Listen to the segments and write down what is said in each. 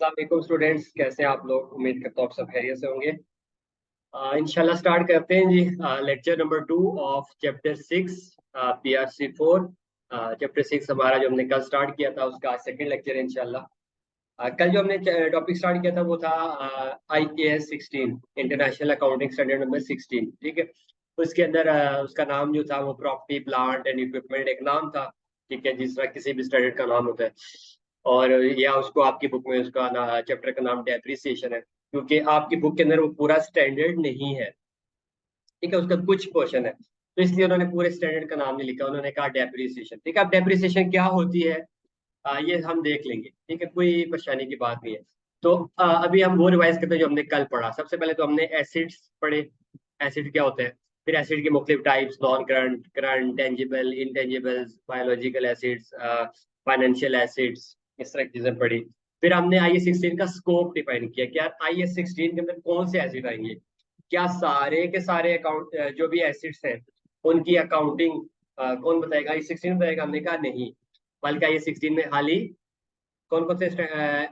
अस्सलाम वालेकुम स्टूडेंट्स, कैसे हैं आप लोग। उम्मीद करता हूँ आप सब खैरियत से होंगे। इंशाल्लाह स्टार्ट करते हैं जी। Lecture number 2 of chapter 6 PRC 4। Chapter 6 हमारा जो हमने कल स्टार्ट किया था उसका सेकंड लेक्चर है इंशाल्लाह। कल जो हमने टॉपिक स्टार्ट किया था वो था IAS 16, international accounting standard number 16। ठीक है, तो इसके अंदर उसका नाम जो था वो प्रॉपर्टी प्लांट एंड इक्विपमेंट एक नाम था। ठीक है, जिस तरह किसी भी स्टैंडर्ड का नाम होता है। और या उसको आपकी बुक में उसका चैप्टर का नाम डेप्रिसिएशन है, क्योंकि आपकी बुक के अंदर वो पूरा स्टैंडर्ड नहीं है। ठीक है, उसका कुछ पोर्शन है, तो इसलिए उन्होंने पूरे स्टैंडर्ड का नाम नहीं लिखा, उन्होंने कहा डेप्रिसिएशन। ठीक है, अब डेप्रिसिएशन क्या होती है ये हम देख लेंगे। ठीक है, कोई परेशानी की बात नहीं है। तो अभी हम वो रिवाइज करते हैं जो हमने कल पढ़ा। सबसे पहले तो हमने एसिड्स पढ़े। एसिड क्या होते हैं, फिर एसिड के मुख्तलिफ types, non current, current, tangible, intangibles, biological acids, financial acids, इस तरह की चीजें पढ़ी। फिर हमने IAS 16 का स्कोप डिफाइन किया कि यार IAS 16 के अंदर कौन से एसिड आएंगे। क्या सारे के सारे अकाउंट जो भी एसिड्स हैं उनकी अकाउंटिंग कौन बताएगा, IAS 16 बताएगा। हमने कहा नहीं, बल्कि IAS 16 में हाल ही कौन कौन से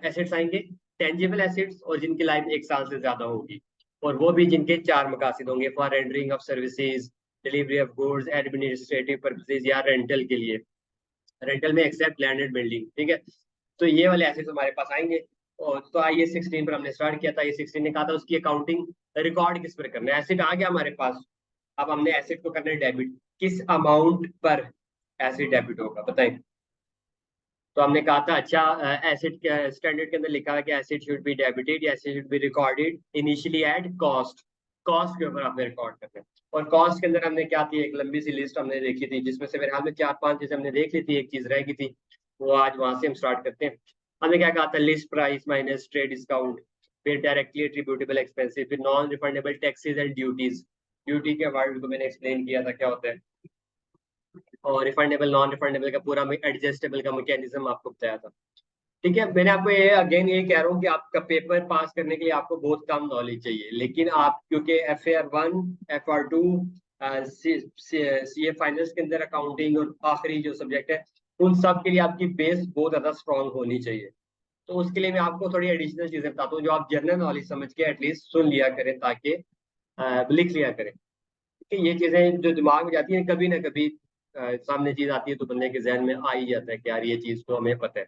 एसिड्स आएंगे, टेंजिबल एसिड्स, और जिनकी लाइफ 1 साल से ज्यादा होगी, और वो भी जिनके 4 मकासद होंगे, for rendering of services, delivery of goods, administrative purposes, या रेंटल के लिए, रेंटल में एक्सेप्ट लैंडेड बिल्डिंग। ठीक है, तो ये वाले एसेट्स हमारे पास आएंगे। और तो IAS 16 पर हमने स्टार्ट किया था। IAS 16 ने कहा था उसकी अकाउंटिंग रिकॉर्ड किस पर करना है। एसेट आ गया हमारे पास, अब हमने एसेट को करना है डेबिट। किस अमाउंट पर एसेट डेबिट होगा बताएं। तो हमने कहा था अच्छा, एसेट स्टैंडर्ड के अंदर लिखा है कि एसेट शुड बी डेबिटेड या asset should be recorded initially at cost. Cost के ऊपर आपने रिकॉर्ड करना है। और कॉस्ट के अंदर हमने क्या थी, एक लंबी सी लिस्ट हमने देखी थी, जिसमें से मेरे हाल में 4-5 चीजें हमने देख ली थी, एक चीज रह गई थी, वो आज वहां से हम स्टार्ट करते हैं। हमने क्या कहा था, list price minus trade discount, फिर डायरेक्टली एट्रीब्यूटेबल एक्सपेंसिव, फिर non refundable taxes and duties. Duty के वर्ड को मैंने एक्सप्लेन किया था क्या होता है, और रिफंडेबल नॉन रिफंडेबल का पूरा एडजस्टेबल का मैकेनिज्म आपको बताया था। ठीक है, मैंने आपको ये अगेन ये कह रहा हूँ कि आपका पेपर पास करने के लिए आपको बहुत कम नॉलेज चाहिए, लेकिन आप क्योंकि FAR 1, FR 2, CA फाइनेंस के अंदर अकाउंटिंग और आखिरी जो सब्जेक्ट है, उन सब के लिए आपकी बेस बहुत ज्यादा स्ट्रांग होनी चाहिए। तो उसके लिए मैं आपको थोड़ी एडिशनल चीजें बताता हूँ जो आप जनरल नॉलेज समझ के एटलीस्ट सुन लिया करें, ताकि लिख लिया करें। कि ये चीजें जो दिमाग में जाती हैं कभी ना कभी सामने चीज आती है तो बंदे के जहन में आ ही जाता है कि यार ये चीज तो हमें पता है।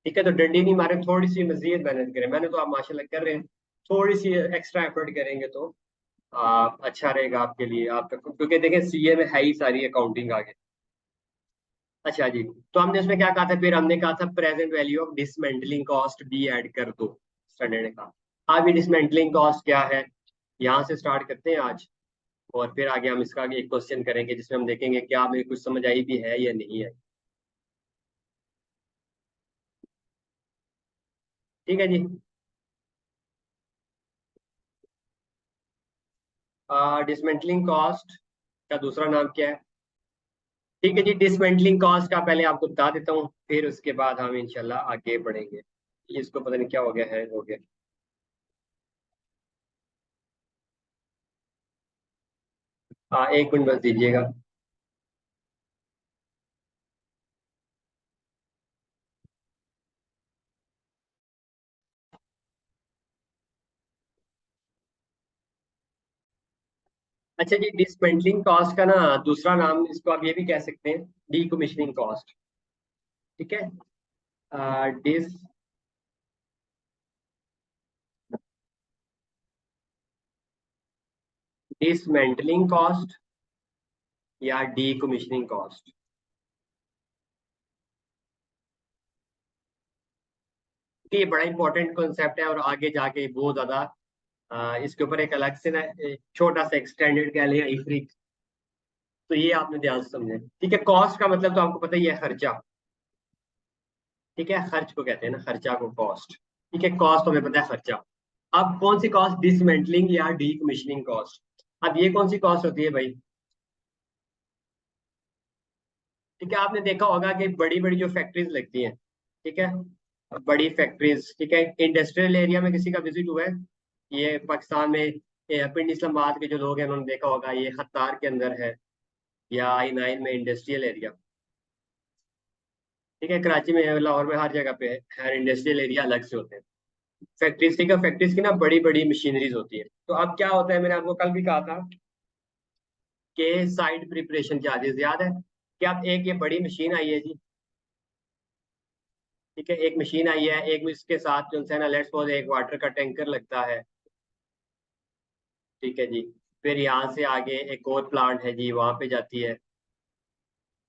ठीक है, तो डंडी नहीं मारे, थोड़ी सी मजीद मेहनत करें। मैंने तो आप माशाल्लाह कर रहे हैं, थोड़ी सी एक्स्ट्रा एफर्ट करेंगे तो अच्छा रहेगा आपके लिए। आप क्योंकि देखें CA में है ही सारी अकाउंटिंग आगे। अच्छा जी, तो हमने इसमें क्या कहा था, फिर हमने कहा था present value of dismantling cost भी ऐड कर दो, स्टैंडर्ड ने कहा। अब ये डिसमेंटलिंग कॉस्ट क्या है, यहाँ से स्टार्ट करते हैं आज, और फिर आगे हम इसका एक क्वेश्चन करेंगे जिसमें हम देखेंगे क्या हमें कुछ समझ आई भी है या नहीं है। ठीक है जी। डिसमेंटलिंग कॉस्ट का दूसरा नाम क्या है। ठीक है जी, डिसमेंटलिंग कॉस्ट का पहले आपको बता देता हूँ, फिर उसके बाद हम इंशाल्लाह आगे बढ़ेंगे। इसको पता नहीं क्या हो गया, हैंग हो गया। हाँ, 1 मिनट बस दीजिएगा। अच्छा जी, डिसमेंटलिंग कॉस्ट का ना दूसरा नाम, इसको आप ये भी कह सकते हैं डीकमीशनिंग कॉस्ट। ठीक है, डिस डिसमेंटलिंग कॉस्ट या डीकमीशनिंग कॉस्ट। ये बड़ा इंपॉर्टेंट कॉन्सेप्ट है, और आगे जाके बहुत ज्यादा इसके ऊपर एक अलग से ना एक छोटा सा एक्सटेंडेड कह लें इफरी। तो ये आपने ध्यान से समझे। ठीक है, कॉस्ट का मतलब तो आपको पता ही है, खर्चा। ठीक है, खर्च को कहते हैं ना, खर्चा को कॉस्ट। ठीक है, कॉस्ट तो हमें पता है खर्चा। अब कौन सी कॉस्ट, डिसमेंटलिंग या डीकमीशनिंग कॉस्ट। अब ये कौन सी कॉस्ट होती है भाई। ठीक है, आपने देखा होगा कि बड़ी बड़ी जो फैक्ट्रीज लगती हैं, ठीक है, बड़ी फैक्ट्रीज, ठीक है, इंडस्ट्रियल एरिया में किसी का विजिट हुआ है, ये पाकिस्तान में पिंड इस्लामाबाद के जो लोग हैं उन्होंने देखा होगा, ये खत्तार के अंदर है, या I9 में इंडस्ट्रियल एरिया। ठीक है, कराची में, लाहौर में, हर जगह पे है, हर इंडस्ट्रियल एरिया अलग से होते हैं। फैक्ट्रीज, ठीक है, फैक्ट्रीज की ना बड़ी बड़ी मशीनरीज होती है। तो अब क्या होता है, मैंने आपको कल भी कहा था कि साइड प्रिपरेशन चार्जेस याद है कि आप एक ये बड़ी मशीन आई है जी, ठीक है, एक मशीन आई है, एक इसके साथ जो है ना लेट्स सपोज एक वाटर का टैंकर लगता है, ठीक है जी। फिर यहाँ से आगे एक और प्लांट है जी, वहां पे जाती है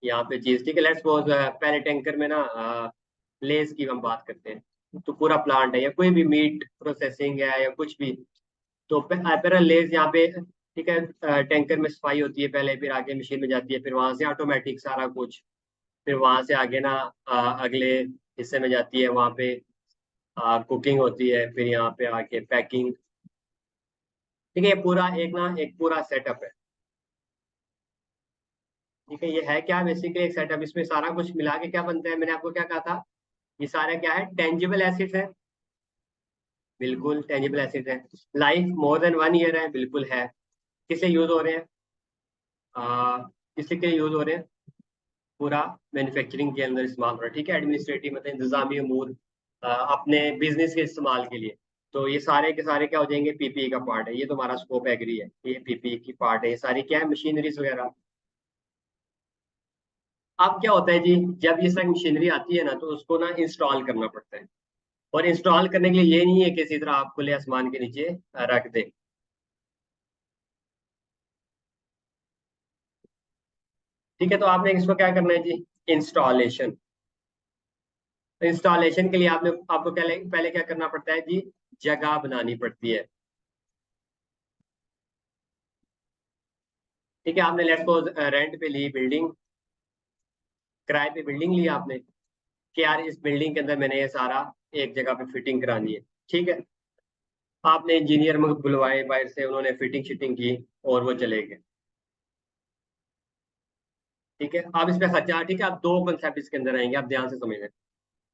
यहाँ पे चीज, ठीक है। लेट्स सपोज पहले टैंकर में ना लेस की हम बात करते हैं, तो पूरा प्लांट है या कोई भी मीट प्रोसेसिंग है या कुछ भी, तो पहले लेस यहाँ पे, ठीक है, टैंकर में सफाई होती है पहले, फिर आगे मशीन में जाती है, फिर वहां से ऑटोमेटिक सारा कुछ, फिर वहां से आगे ना अगले हिस्से में जाती है, वहां पे कुकिंग होती है, फिर यहाँ पे आके पैकिंग, ठीक है। ये पूरा एक पूरा सेटअप है, ठीक है। ये है क्या, बेसिकली एक सेटअप, इसमें सारा कुछ मिला के क्या बनता है, मैंने आपको क्या कहा था, ये सारे क्या है, टेंजिबल एसेट्स है, बिल्कुल टेंजिबल एसेट्स है। लाइफ मोर देन 1 ईयर है, बिल्कुल है। किससे यूज हो रहे हैं, किसके लिए यूज हो रहे हैं, पूरा मैन्युफैक्चरिंग के अंदर इस्तेमाल हो रहा है, ठीक है। एडमिनिस्ट्रेटिव मतलब इंतजामी अमूर, अपने बिजनेस के इस्तेमाल के लिए, तो ये सारे के सारे क्या हो जाएंगे, पीपीई का पार्ट है। ये तो हमारा स्कोप एग्री है, ये पीपीई की पार्ट है, ये सारी क्या है, मशीनरीज वगैरह। अब क्या होता है जी, जब ये सारी मशीनरी आती है ना, तो उसको ना इंस्टॉल करना पड़ता है। और इंस्टॉल करने के लिए ये नहीं है कि इसी तरह आप खुले आसमान के नीचे रख दे, ठीक है। तो आपने इसको क्या करना है जी, इंस्टॉलेशन। तो इंस्टॉलेशन के लिए आपने आपको क्या पहले क्या करना पड़ता है जी, जगह बनानी पड़ती है, ठीक है। आपने लेट्स सपोज रेंट पे ली बिल्डिंग, किराए पे बिल्डिंग ली आपने, कि यार इस बिल्डिंग के अंदर मैंने ये सारा एक जगह पे फिटिंग करानी है, ठीक है। आपने इंजीनियर में बुलवाए बाहर से, उन्होंने फिटिंग शिटिंग की और वो चले गए, ठीक है। आप इस पे खर्चा, ठीक है, आप दो कंसेप्ट इसके अंदर आएंगे, आप ध्यान से समझ लें।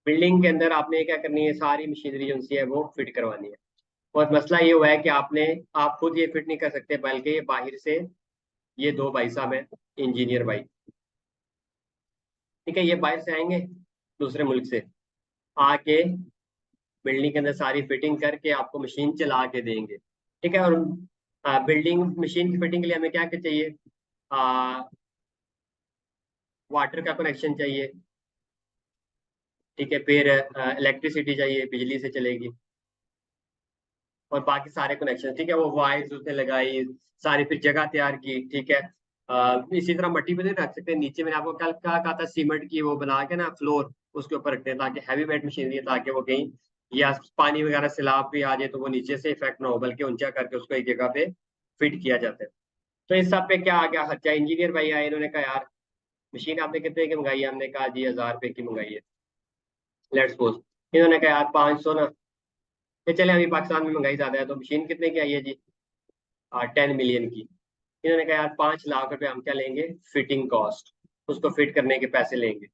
बिल्डिंग के अंदर आपने क्या करनी है, सारी मशीनरी जो सी है वो फिट करवानी है। और मसला ये हुआ है कि आप खुद ये फिट नहीं कर सकते, बल्कि ये बाहर से, ये दो भाई साहब हैं, इंजीनियर भाई, ठीक है, ये बाहर से आएंगे दूसरे मुल्क से, आके बिल्डिंग के अंदर सारी फिटिंग करके आपको मशीन चला के देंगे, ठीक है। और बिल्डिंग मशीन की फिटिंग के लिए हमें क्या क्या चाहिए, वाटर का कनेक्शन चाहिए, ठीक है। फिर इलेक्ट्रिसिटी चाहिए, बिजली से चलेगी, और बाकी सारे कनेक्शन, ठीक है, वो वायर्स उसने लगाई, सारी फिर जगह तैयार की, ठीक है। इसी तरह मट्टी पे नहीं रख सकते, नीचे मैंने आपको कल क्या कहा था, सीमेंट की वो बना के ना फ्लोर उसके ऊपर रखते हैं, ताकि हैवी वेट मशीनरी है, ताकि वो कहीं या पानी वगैरह सैलाब भी आ जाए तो वो नीचे से इफेक्ट ना हो, बल्कि ऊंचा करके उसको एक जगह पे फिट किया जाता है। तो इस सब पे क्या आ गया खर्चा, इंजीनियर भाई आए, इन्होंने कहा यार मशीन आपने कितने की मंगाई है, हमने कहा जी 1000 रुपए की मंगाई है, लेट्स सपोज। इन्होंने कहा यार 500 ना, ये चले अभी पाकिस्तान में महंगाई ज्यादा है, तो मशीन कितने की आई है जी, 10 मिलियन की। इन्होंने कहा यार 5 लाख रुपए हम क्या लेंगे, फिटिंग कॉस्ट, उसको फिट करने के पैसे लेंगे,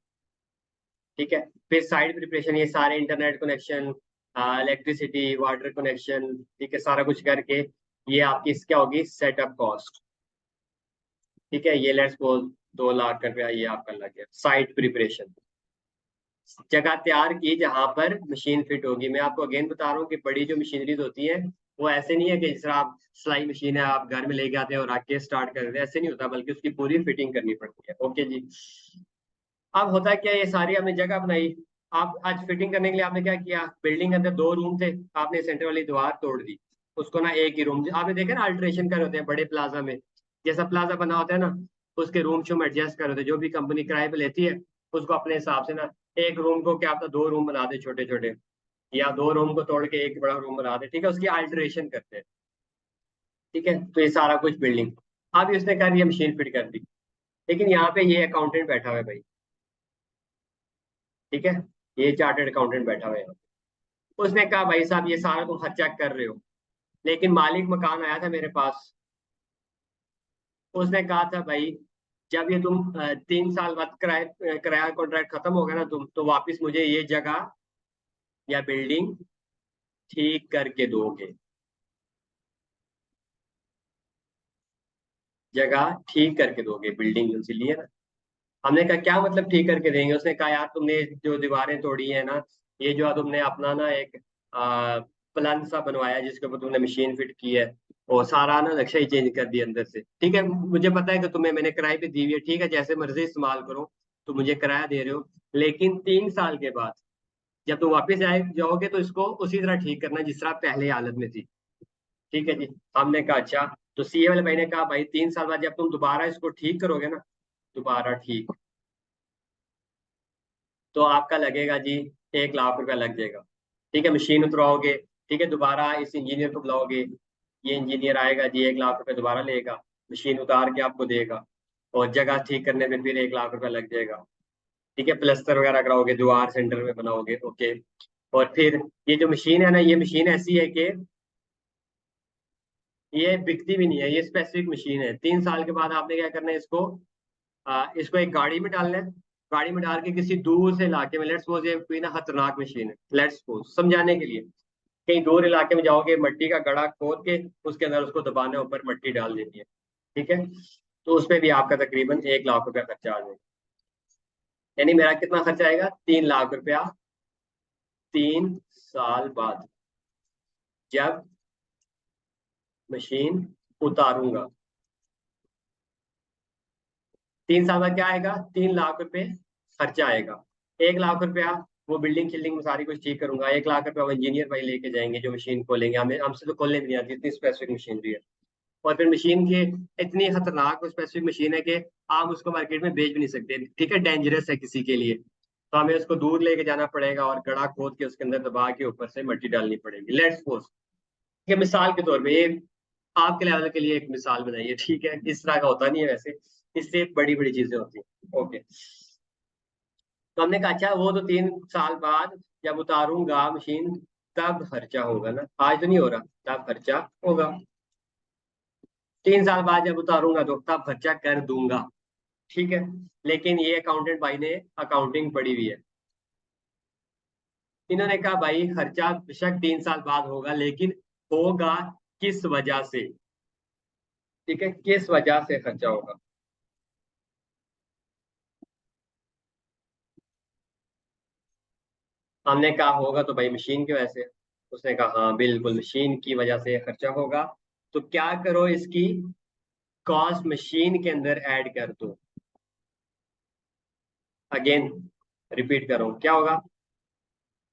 ठीक है। फिर साइड प्रिपरेशन, ये सारे internet connection, electricity, water connection, ठीक है, सारा कुछ करके ये आपकी क्या होगी, सेटअप कॉस्ट, ठीक है। ये लेट्स सपोज 2 लाख रुपया ये आपका लग गया, साइड प्रिपरेशन, जगह तैयार की जहां पर मशीन फिट होगी। मैं आपको अगेन बता रहा हूँ कि बड़ी जो मशीनरीज होती है, वो ऐसे नहीं है कि जिस तरह आप सिलाई मशीन है आप घर में लेके आते हैं और आके स्टार्ट कर देते हैं, ऐसे नहीं होता, बल्कि उसकी पूरी फिटिंग करनी पड़ती है, ओके जी। अब होता है क्या, ये सारी आपने जगह बनाई, आप आज फिटिंग करने के लिए आपने क्या किया, बिल्डिंग के अंदर 2 रूम थे, आपने सेंटर वाली दीवार तोड़ दी, उसको ना एक ही रूम, आपने देखा ना अल्ट्रेशन कर होते हैं बड़े प्लाजा में, जैसा प्लाजा बना होता है ना, उसके रूम शूम एडजस्ट कर होते हैं, जो भी कंपनी किराए पे लेती है उसको अपने हिसाब से ना, एक रूम को क्या, आपका 2 रूम बना दे छोटे छोटे, या 2 रूम को तोड़ के एक बड़ा रूम बना दे, ठीक है, उसकी अल्ट्रेशन करते हैं, ठीक है। तो ये सारा कुछ बिल्डिंग, अब उसने कर दिया मशीन फिट कर दी, लेकिन यहाँ पे ये अकाउंटेंट बैठा हुआ है भाई, ठीक है, ये चार्टर्ड अकाउंटेंट बैठा हुआ है यहाँ पे। उसने कहा भाई साहब ये सारा तुम खर्चा कर रहे हो, लेकिन मालिक मकान आया था मेरे पास, उसने कहा था भाई जब ये तुम 3 साल बाद किराया कॉन्ट्रैक्ट खत्म होगा ना तुम, तो वापस मुझे ये जगह या बिल्डिंग ठीक करके दोगे, जगह ठीक करके दोगे, बिल्डिंग उनसे लिए ना। हमने कहा क्या मतलब ठीक करके देंगे, उसने कहा यार तुमने जो दीवारें तोड़ी है ना, ये जो तुमने अपना ना एक प्लान सा बनवाया जिसके ऊपर तुमने मशीन फिट की है, और सारा ना नक्शा ही चेंज कर दिया अंदर से। ठीक है, मुझे पता है कि तुम्हें मैंने किराए पे दी हुई है, ठीक है, जैसे मर्जी इस्तेमाल करो, तो मुझे किराया दे रहे हो। लेकिन 3 साल के बाद जब तुम वापस आए जाओगे तो इसको उसी तरह ठीक करना जिस तरह पहले हालत में थी। ठीक है जी। हमने कहा अच्छा। तो सीए वाले भाई ने कहा भाई 3 साल बाद जब तुम दोबारा इसको ठीक करोगे ना, दोबारा ठीक, तो आपका लगेगा जी 1 लाख रुपया लग जाएगा। ठीक है, मशीन उतरवाओगे, ठीक है, दोबारा इस इंजीनियर को बुलाओगे, ये इंजीनियर आएगा जी, 1 लाख रुपया दोबारा लेगा, मशीन उतार के आपको देगा, और जगह ठीक करने में फिर 1 लाख रुपया लग जाएगा। ठीक है, प्लस्तर वगैरह कराओगे, दीवार सेंटर में बनाओगे, ओके। और फिर ये जो मशीन है ना, ये मशीन ऐसी है कि ये बिकती भी नहीं है, ये स्पेसिफिक मशीन है। 3 साल के बाद आपने क्या करना है, इसको इसको एक गाड़ी में डालना है। गाड़ी में डाल के किसी दूर से इलाके में, लेट्स सपोज ये कोई ना खतरनाक मशीन है, लेट्स सपोज समझाने के लिए, कहीं दूर इलाके में जाओगे, मिट्टी का गड्ढा खोद के उसके अंदर उसको दबाना है, ऊपर मिट्टी डाल देनी है। ठीक है, तो उस पे भी आपका तकरीबन 1 लाख रुपया खर्चा आ जाएगा। यानी मेरा कितना खर्चा आएगा, 3 लाख रुपया 3 साल बाद, जब मशीन उतारूंगा। 3 साल बाद क्या आएगा, 3 लाख रुपए खर्चा आएगा। 1 लाख रुपया वो बिल्डिंग शिल्डिंग में सारी कुछ ठीक करूंगा, 1 लाख रुपया वो इंजीनियर भाई लेके जाएंगे जो मशीन खोलेंगे, हमें हमसे तो खोलने भी नहीं आती, इतनी स्पेसिफिक मशीन भी है। और फिर मशीन की इतनी खतरनाक और स्पेसिफिक मशीन है कि आप उसको मार्केट में बेच भी नहीं सकते। ठीक है, डेंजरस है किसी के लिए, तो हमें उसको दूर लेके जाना पड़ेगा और गड्ढा खोद के उसके अंदर दबा के ऊपर से मिट्टी डालनी पड़ेगी, लेट्स सपोज। ठीक है, मिसाल के तौर पे ये आपके लेवल के लिए एक मिसाल बनाइए। ठीक है, इस तरह का होता नहीं है वैसे, इससे बड़ी बड़ी चीजें होती हैं, ओके। तो हमने कहा अच्छा, वो तो 3 साल बाद जब उतारूंगा मशीन तब खर्चा होगा ना, आज तो नहीं हो रहा, तब खर्चा होगा। 3 साल बाद जब उतारूंगा तो तब खर्चा कर दूंगा। ठीक है, लेकिन ये अकाउंटेंट भाई ने अकाउंटिंग पढ़ी हुई है, इन्होंने कहा भाई खर्चा बेशक 3 साल बाद होगा, लेकिन होगा किस वजह से। ठीक है, किस वजह से खर्चा होगा। हमने कहा होगा तो भाई मशीन की वजह से। उसने कहा हाँ बिल्कुल मशीन की वजह से खर्चा होगा। तो क्या करो, इसकी कॉस्ट मशीन के अंदर ऐड कर दो। अगेन रिपीट करो, क्या होगा।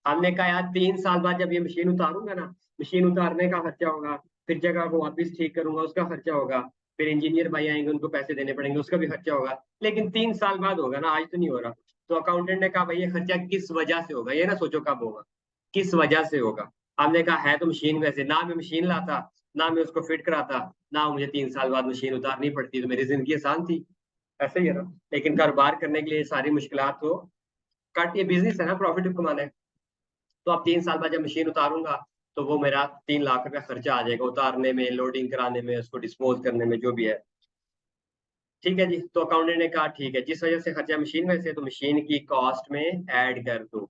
हमने कहा यार 3 साल बाद जब ये मशीन उतारूंगा ना, मशीन उतारने का खर्चा होगा, फिर जगह को वापस ठीक करूंगा उसका खर्चा होगा, फिर इंजीनियर भाई आएंगे उनको पैसे देने पड़ेंगे उसका भी खर्चा होगा, लेकिन 3 साल बाद होगा ना, आज तो नहीं हो रहा। तो अकाउंटेंट ने कहा भाई ये खर्चा किस वजह से होगा, ये ना सोचो कब होगा, किस वजह से होगा। हमने कहा है तो मशीन में से, ना मैं मशीन लाता, ना मैं उसको फिट कराता, ना मुझे 3 साल बाद मशीन उतारनी पड़ती, तो मेरी जिंदगी आसान थी। ऐसे ही है ना। लेकिन कारोबार करने के लिए सारी मुश्किलात को काट, ये बिजनेस है ना, प्रॉफिट कमाना है। तो अब 3 साल बाद जब मशीन उतारूंगा तो वो मेरा 3 लाख रुपया खर्चा आ जाएगा, उतारने में, लोडिंग कराने में, उसको डिस्पोज करने में, जो भी है। ठीक है जी। तो अकाउंटेंट ने कहा ठीक है, जिस वजह से खर्चा मशीन में से, तो मशीन की कॉस्ट में ऐड कर दो।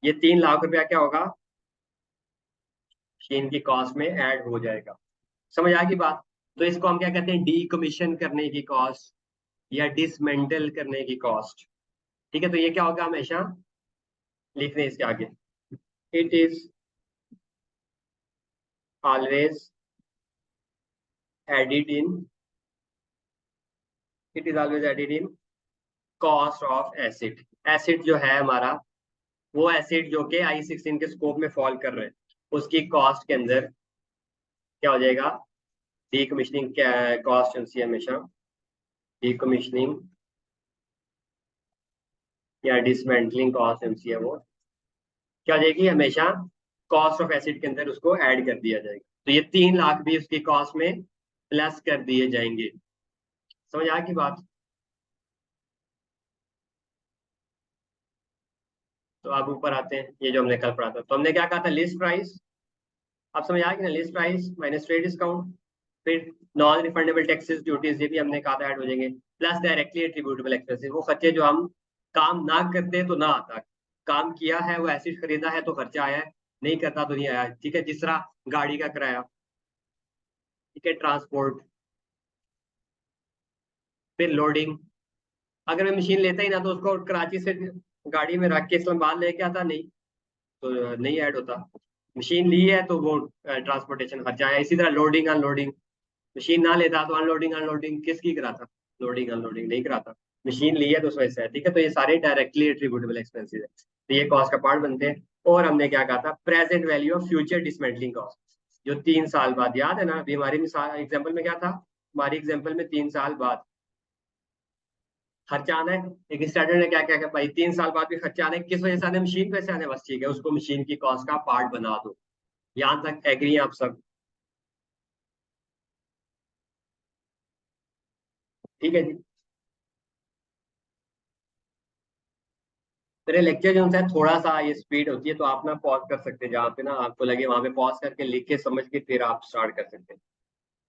ये 3 लाख रुपया क्या होगा, मशीन की कॉस्ट में ऐड हो जाएगा। समझ आ गई बात। तो इसको हम क्या कहते हैं, डीकमीशन करने की कॉस्ट या डिसमेंटल करने की कॉस्ट। ठीक है, तो ये क्या होगा, हमेशा लिख रहे हैं इसके आगे, it is always added in, it is always added in cost of acid. Acid जो है हमारा, वो एसिड जो कि I16 के स्कोप में फॉल कर रहे हैं, उसकी कॉस्ट के अंदर क्या हो जाएगा, डीकमीशनिंग कॉस्ट होती है हमेशा, डीकमीशनिंग या डिसमेंटलिंग कॉस्ट होती है, वो क्या हो जाएगी हमेशा, कॉस्ट ऑफ एसिड के अंदर उसको ऐड कर दिया जाएगा। तो ये 3 लाख भी उसकी कॉस्ट में प्लस कर दिए जाएंगे। समझ आ गई बात। तो अब ऊपर आते हैं, ये जो हमने कल पढ़ा था, तो हमने क्या कहा था, लिस्ट प्राइस। आप समझ आ गई ना, list price minus trade discount, फिर नॉन रिफंडेबल टैक्सेस ड्यूटीज, ये भी हमने कहा था ऐड हो जाएंगे, प्लस डायरेक्टली एट्रीब्यूटेबल एक्सपेंसेस, वो खर्चे जो हम काम ना करते तो ना आता, काम किया है, वो एसिड खरीदा है तो खर्चा आया है, नहीं करता तो नहीं आया। ठीक है, जिस तरह गाड़ी का किराया, ठीक है, ट्रांसपोर्ट, फिर लोडिंग। अगर मैं मशीन लेता ही ना तो उसको कराची से गाड़ी में रख के इस्लामाबाद लेके आता नहीं, तो नहीं ऐड होता। मशीन ली है तो वो ट्रांसपोर्टेशन खर्चा है। इसी तरह लोडिंग अनलोडिंग, मशीन ना लेता तो अनलोडिंग अनलोडिंग किसकी कराता? लोडिंग अनलोडिंग नहीं कराता। मशीन ली है तो उस वजह से है, ठीक है। तो ये सारे डायरेक्टली एट्रीब्यूटेबल एक्सपेंसेस है, तो ये कॉस्ट का पार्ट बनते हैं। और हमने क्या कहा था? Present value of future dismantling cost, जो 3 साल बाद, याद है ना? अभी हमारी मिसाल एग्जाम्पल में क्या था? हमारी एग्जाम्पल में 3 साल बाद खर्चा आना है। लेकिन स्टैंडर्ड ने क्या क्या क्या भाई, 3 साल बाद भी खर्चा आना है, किस वजह से आने? मशीन पैसे आने, बस ठीक है, उसको मशीन की कॉस्ट का पार्ट बना दो। यहाँ तक एग्री हैं आप सब? ठीक है जी। मेरे लेक्चर जो है थोड़ा सा ये स्पीड होती है, तो आप ना पॉज कर सकते हैं, जहाँ पे ना आपको लगे वहां पे पॉज करके लिख के समझ के फिर आप स्टार्ट कर सकते हैं।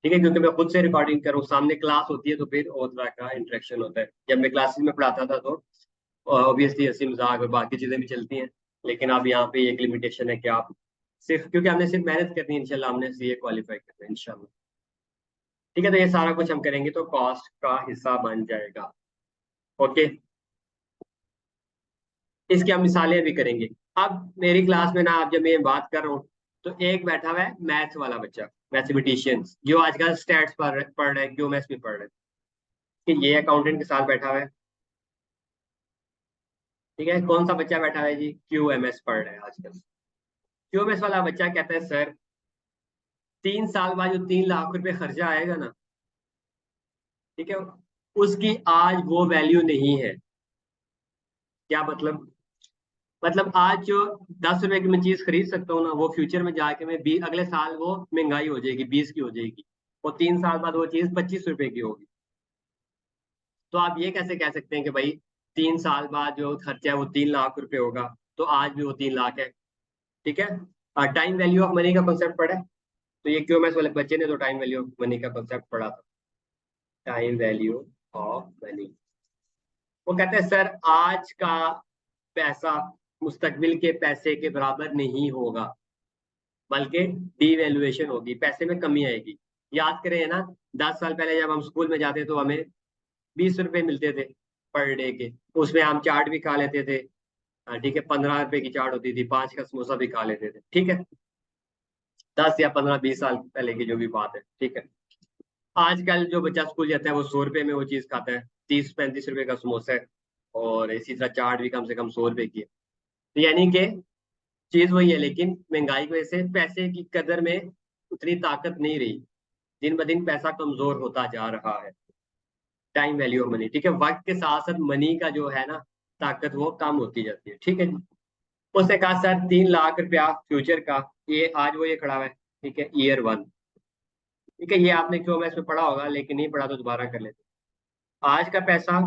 ठीक है, क्योंकि मैं खुद से रिकॉर्डिंग करूँ, सामने क्लास होती है तो फिर और तरह का इंटरेक्शन होता है। जब मैं क्लासेस में पढ़ाता था तो ऑब्वियसली हंसी मजाक और बाकी चीजें भी चलती हैं। लेकिन अब यहाँ पे एक लिमिटेशन है कि आप सिर्फ, क्योंकि हमने सिर्फ मेहनत करनी है, इंशाल्लाह हमने सीए क्वालिफाई करना है इंशाल्लाह। ठीक है, तो ये सारा कुछ हम करेंगे तो कॉस्ट का हिस्सा बन जाएगा। ओके, इसकी हम मिसालें भी करेंगे। अब मेरी क्लास में ना, आप जब मैं बात कर रहा हूँ तो एक बैठा हुआ है मैथ्स वाला बच्चा, मैथमेटिशियंस, जो आजकल स्टैट्स पढ़ रहे हैं, क्यूएमएस भी पढ़ रहे हैं, कि ये अकाउंटेंट के साथ बैठा हुआ है। ठीक है, कौन सा बच्चा बैठा हुआ है जी? क्यूएमएस पढ़ रहा है आजकल। क्यूएमएस वाला बच्चा कहता है सर, 3 साल बाद जो 3 लाख रुपए खर्चा आएगा ना, ठीक है, उसकी आज वो वैल्यू नहीं है। क्या मतलब? मतलब आज जो 10 रुपए की मैं चीज खरीद सकता हूँ ना, वो फ्यूचर में जाके मैं अगले साल वो महंगाई हो जाएगी, 20 की हो जाएगी, और 3 साल बाद वो चीज 25 रुपए की होगी। तो आप ये कैसे कह सकते हैं कि भाई 3 साल बाद जो खर्चा है वो 3 लाख रुपए होगा, तो आज भी वो 3 लाख है? ठीक है, टाइम वैल्यू ऑफ मनी का कॉन्सेप्ट पढ़ा है? तो ये क्यूएमएस वाले बच्चे ने तो टाइम वैल्यू ऑफ मनी का कॉन्सेप्ट पढ़ा था। टाइम वैल्यू ऑफ मनी, वो कहते हैं सर, आज का पैसा मुस्तकबिल के पैसे के बराबर नहीं होगा, बल्कि डीवैल्यूएशन होगी, पैसे में कमी आएगी। याद करें ना, 10 साल पहले जब हम स्कूल में जाते तो हमें 20 रुपए मिलते थे पर डे के, उसमें हम चाट भी खा लेते थे। ठीक है, 15 रुपए की चाट होती थी, 5 का समोसा भी खा लेते थे। ठीक है, 10 या 15 20 साल पहले की जो भी बात है। ठीक है, आजकल जो बच्चा स्कूल जाता है वो 100 रुपए में वो चीज खाता है, 30 35 रुपए का समोसा है, और इसी तरह चाट भी कम से कम 100 रुपए की है। तो यानी कि चीज वही है, लेकिन महंगाई की वजह से पैसे की कदर में उतनी ताकत नहीं रही। दिन ब दिन पैसा कमजोर होता जा रहा है। टाइम वैल्यू ऑफ मनी, ठीक है, वक्त के साथ साथ मनी का जो है ना ताकत, वो कम होती जाती है। ठीक है जी। उसने कहा सर 3 लाख रुपया फ्यूचर का, ये आज वो ये खड़ा हुआ है, ठीक है, ईयर 1। ठीक है, ये आपने क्यों मैं इसमें पढ़ा होगा, लेकिन नहीं पढ़ा तो दोबारा कर लेते। आज का पैसा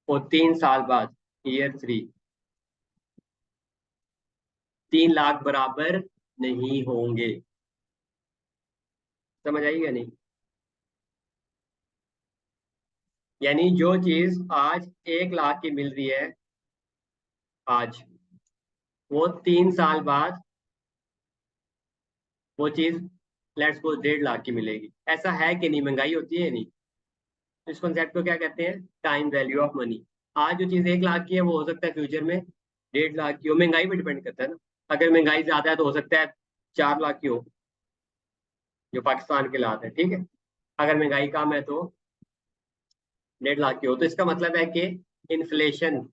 और 3 साल बाद, ईयर 3, 3 लाख बराबर नहीं होंगे। समझ आएगा नहीं? यानी जो चीज आज 1 लाख की मिल रही है आज, वो 3 साल बाद वो चीज लेट्स सपोज 1.5 लाख की मिलेगी। ऐसा है कि नहीं? महंगाई होती है नहीं? इस कॉन्सेप्ट को क्या कहते हैं? Time value of money. आज जो चीज 1 लाख की है वो हो सकता है फ्यूचर में 1.5 लाख की हो। महंगाई पे डिपेंड करता है ना। अगर महंगाई ज्यादा है तो हो सकता है 4 लाख की हो, जो पाकिस्तान के लात है। ठीक है, अगर महंगाई कम है तो 1.5 लाख की हो। तो इसका मतलब है कि इन्फ्लेशन,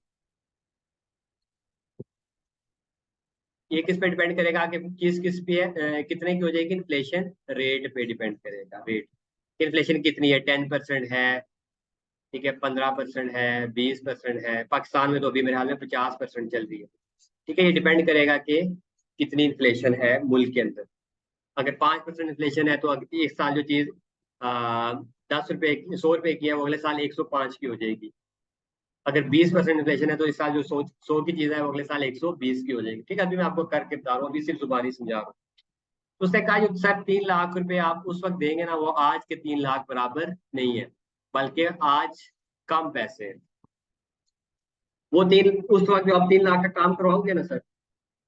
ये किस पे डिपेंड करेगा कि चीज किस पे है, कितने की हो जाएगी? इन्फ्लेशन रेट पे डिपेंड करेगा। रेट, इन्फ्लेशन कितनी है? 10% है, ठीक है, 15% है, 20% है। पाकिस्तान में तो अभी मेरे हाल में 50% चल रही है। ठीक है, ये डिपेंड करेगा कि कितनी इन्फ्लेशन है मुल्क के अंदर। अगर 5% इन्फ्लेशन है तो इस साल जो चीज 10 रुपए 100 रुपए की है, वो अगले साल 105 की हो जाएगी। अगर 20% इन्फ्लेशन है तो इस साल जो 100 की चीज है वो अगले साल 120 की हो जाएगी। ठीक है, अभी मैं आपको करके बता रहा हूँ, अभी सिर्फ जुबानी समझा रहा हूँ। तो उसने कहा जो सर 3 लाख रुपए आप उस वक्त देंगे ना, वो आज के 3 लाख बराबर नहीं है, बल्कि आज कम पैसे हैं। वो तीन, उस वक्त जो आप 3 लाख का काम करवाओगे ना सर,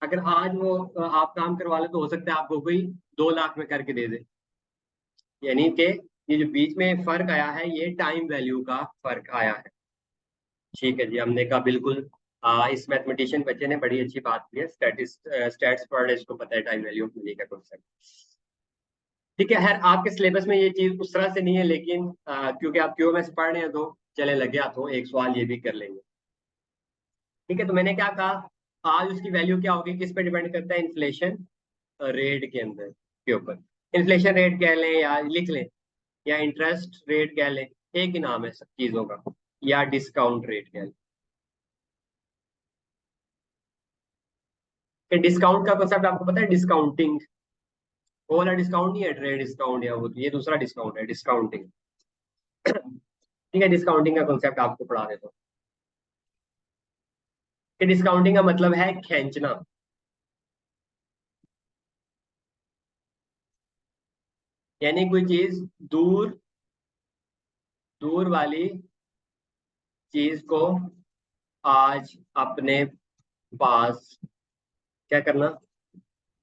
अगर आज वो आप काम करवा ले तो हो सकता है आपको कोई 2 लाख में करके दे दे। यानी कि ये जो बीच में फर्क आया है, ये टाइम वैल्यू का फर्क आया है। ठीक है जी, हमने कहा बिल्कुल इस मैथमेटिशियन बच्चे ने बड़ी अच्छी बात की है, स्टैट्स पढ़ रहे, इसको पता है टाइम वैल्यू ऑफ मनी का कॉन्सेप्ट। ठीक है, खैर आपके सिलेबस में ये चीज उस तरह से नहीं है, लेकिन क्योंकि आप क्यूएमएस पढ़ रहे हैं तो चले लगे हाथों एक सवाल ये भी कर लेंगे। ठीक है, तो मैंने क्या कहा, आज उसकी वैल्यू क्या होगी, किस पे डिपेंड करता है, इन्फ्लेशन रेट के अंदर के ऊपर। इन्फ्लेशन रेट कह लें या लिख लें, या इंटरेस्ट रेट कह लें, एक ही नाम है सब चीजों का, या डिस्काउंट रेट कह लें। डिस्काउंट का कॉन्सेप्ट आपको पता है, डिस्काउंटिंग, वो वाला डिस्काउंट नहीं है ट्रेड डिस्काउंट या वो, ये दूसरा डिस्काउंट है, डिस्काउंटिंग। ठीक है, डिस्काउंटिंग का कॉन्सेप्ट आपको पढ़ा देता हूँ कि डिस्काउंटिंग का मतलब है खींचना। यानी कोई चीज दूर दूर वाली चीज को आज अपने पास क्या करना,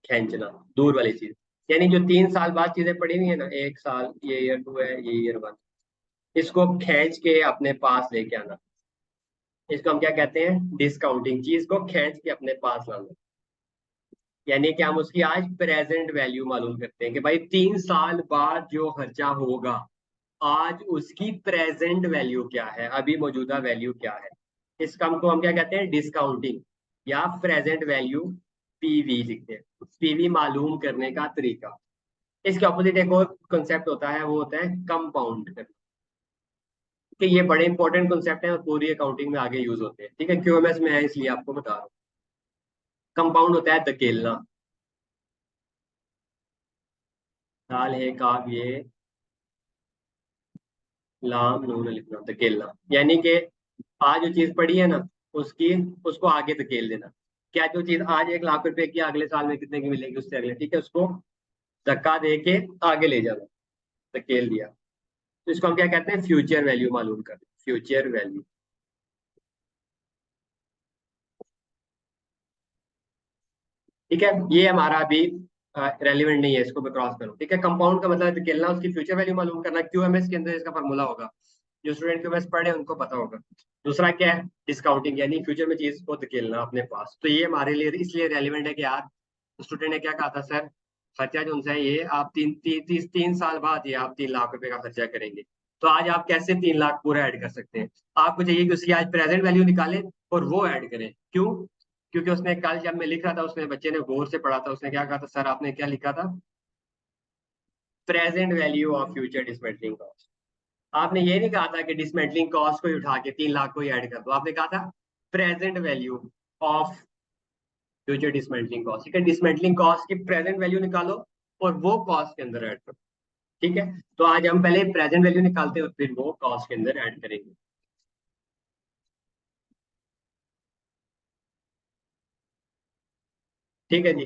खींचना, दूर वाली चीज। यानी जो 3 साल बाद चीजें पड़ी हुई है ना, 1 साल, ये ईयर 2 है, ये ईयर 1, इसको खींच के अपने पास लेके आना, इसको हम क्या कहते हैं, डिस्काउंटिंग। चीज को खींच के अपने पास लाना, यानी कि हम उसकी आज प्रेजेंट वैल्यू मालूम करते हैं कि भाई 3 साल बाद जो खर्चा होगा, आज उसकी प्रेजेंट वैल्यू क्या है, अभी मौजूदा वैल्यू क्या है। इस काम को हम क्या कहते हैं, डिस्काउंटिंग, या प्रेजेंट वैल्यू, पीवी लिखते हैं। पीवी मालूम करने का तरीका। इसके ऑपोजिट एक और कंसेप्ट होता है, वो होता है कंपाउंड करना। कि ये बड़े इंपॉर्टेंट कंसेप्ट हैं और पूरी अकाउंटिंग में आगे यूज होते हैं। ठीक है, क्यूएमएस में है इसलिए आपको बता रहा हूँ। कंपाउंड होता है धकेलना, दाल है काफ ये लाम नून लिखना, धकेलना, यानी कि आज जो चीज पड़ी है ना, उसकी उसको आगे धकेल देना। क्या जो चीज आज 1 लाख रुपए की अगले साल में कितने की मिलेगी उससे अगले, ठीक है, उसको धक्का दे के आगे ले जाना, धकेल दिया। तो इसको हम क्या कहते हैं, फ्यूचर वैल्यू मालूम करना, फ्यूचर वैल्यू। ठीक है, ये हमारा अभी रेलिवेंट नहीं है, इसको मैं क्रॉस करूँ। ठीक है, कंपाउंड का मतलब धकेलना, उसकी फ्यूचर वैल्यू मालूम करना, क्यूएमएस के अंदर इसका फॉर्मूला होगा, जो स्टूडेंट क्यूएमएस पढ़े उनको पता होगा। दूसरा क्या है, डिस्काउंटिंग, यानी फ्यूचर में चीज को धकेलना अपने पास। तो ये हमारे लिए इसलिए रेलिवेंट है कि यार स्टूडेंट ने क्या कहा था, सर खर्चा जो उनसे है ये आप 3 साल बाद ये आप 3 लाख रुपए का खर्चा करेंगे। तो आज आप कैसे 3 लाख पूरा ऐड कर सकते हैं, आपको चाहिए कि उसकी आज प्रेजेंट वैल्यू निकालें और वो ऐड करें। क्यों? क्योंकि उसने कल जब मैं लिख रहा था, उसमें बच्चे ने गौर से पढ़ा था, उसने क्या कहा था, सर आपने क्या लिखा था, present value of future dismantling cost. आपने ये नहीं कहा था कि डिसमेंटलिंग कॉस्ट को ही उठा के 3 लाख को ही ऐड कर दो, आपने कहा था present value of future dismantling cost. ठीक है, डिसमेंटलिंग कॉस्ट की प्रेजेंट वैल्यू निकालो और वो कॉस्ट के अंदर ऐड करो। ठीक है, तो आज हम पहले प्रेजेंट वैल्यू निकालते हैं और फिर वो कॉस्ट के अंदर ऐड करेंगे। ठीक है जी,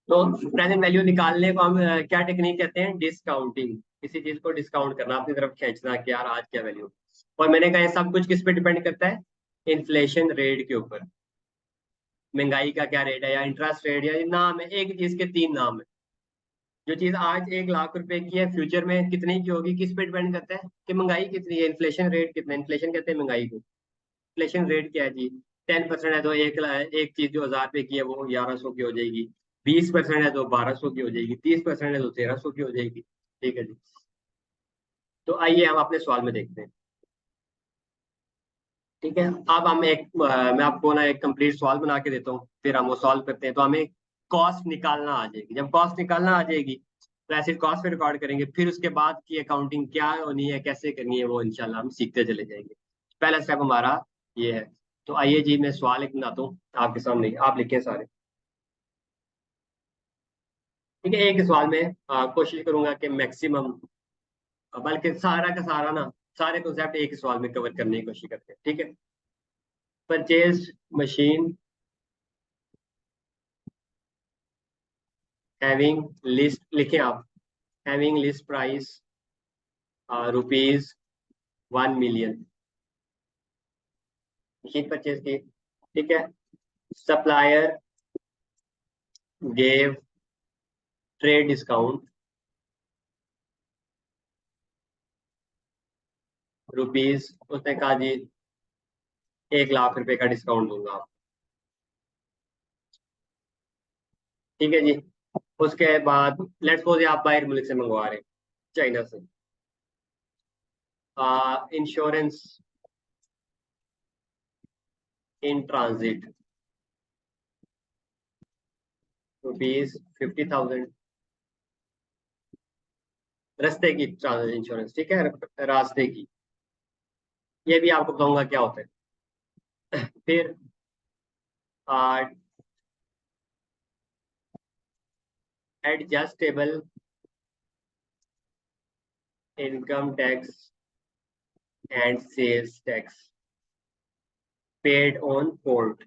तो प्रेजेंट वैल्यू निकालने को हम क्या टेक्निक कहते हैं, डिस्काउंटिंग। किसी चीज को डिस्काउंट करना, अपनी तरफ खींचना कि यार आज क्या वैल्यू। और मैंने कहा ये सब कुछ किस पे डिपेंड करता है, इन्फ्लेशन रेट के ऊपर। महंगाई का क्या रेट है, या इंटरेस्ट रेट, या नाम है, एक चीज के 3 नाम है। जो चीज आज 1 लाख रुपए की है, फ्यूचर में कितने की होगी, किस पे डिपेंड करता है कि महंगाई कितनी है, इन्फ्लेशन रेट कितना है। इन्फ्लेशन कहते हैं महंगाई को, इन्फ्लेशन रेट क्या है जी, 10% है तो एक चीज जो 1000 रुपए की है वो 1100 की हो जाएगी। 20% है तो 1200 की हो जाएगी। 30% है तो 1300 की हो जाएगी। ठीक है जी, तो आइए हम अपने सवाल में देखते हैं। ठीक है, अब हम मैं आपको ना एक कंप्लीट सवाल बना के देता हूँ, फिर हम वो सॉल्व करते हैं, तो हमें कॉस्ट निकालना आ जाएगी। जब कॉस्ट निकालना आ जाएगी तो ऐसे कॉस्ट पे रिकॉर्ड करेंगे, फिर उसके बाद की अकाउंटिंग क्या होनी है, कैसे करनी है, वो इंशाल्लाह हम सीखते चले जाएंगे। पहला स्टेप हमारा ये है। तो आइए जी, मैं सवाल एक बनाता हूँ आपके सामने, आप लिखें सारे। ठीक है, एक ही सवाल में कोशिश करूंगा कि मैक्सिमम, बल्कि सारा का सारा ना, सारे कॉन्सेप्ट एक ही सवाल में कवर करने की कोशिश करते हैं। ठीक है, परचेज मशीन हैविंग लिस्ट, लिखें आप, having list price ₹1 million, machine purchase की। ठीक है, supplier gave trade discount rupees, उसने कहा जी 1 लाख रुपए का डिस्काउंट दूंगा आप। ठीक है जी। उसके बाद लेट्स सपोज आप बाहर मुल्क से मंगवा रहे हैं, चाइना से। इंश्योरेंस इन ट्रांजिट ₹50,000, रास्ते की इंश्योरेंस, ठीक है, रास्ते की। ये भी आपको बताऊंगा क्या होता है। फिर adjustable income tax and sales tax paid on port.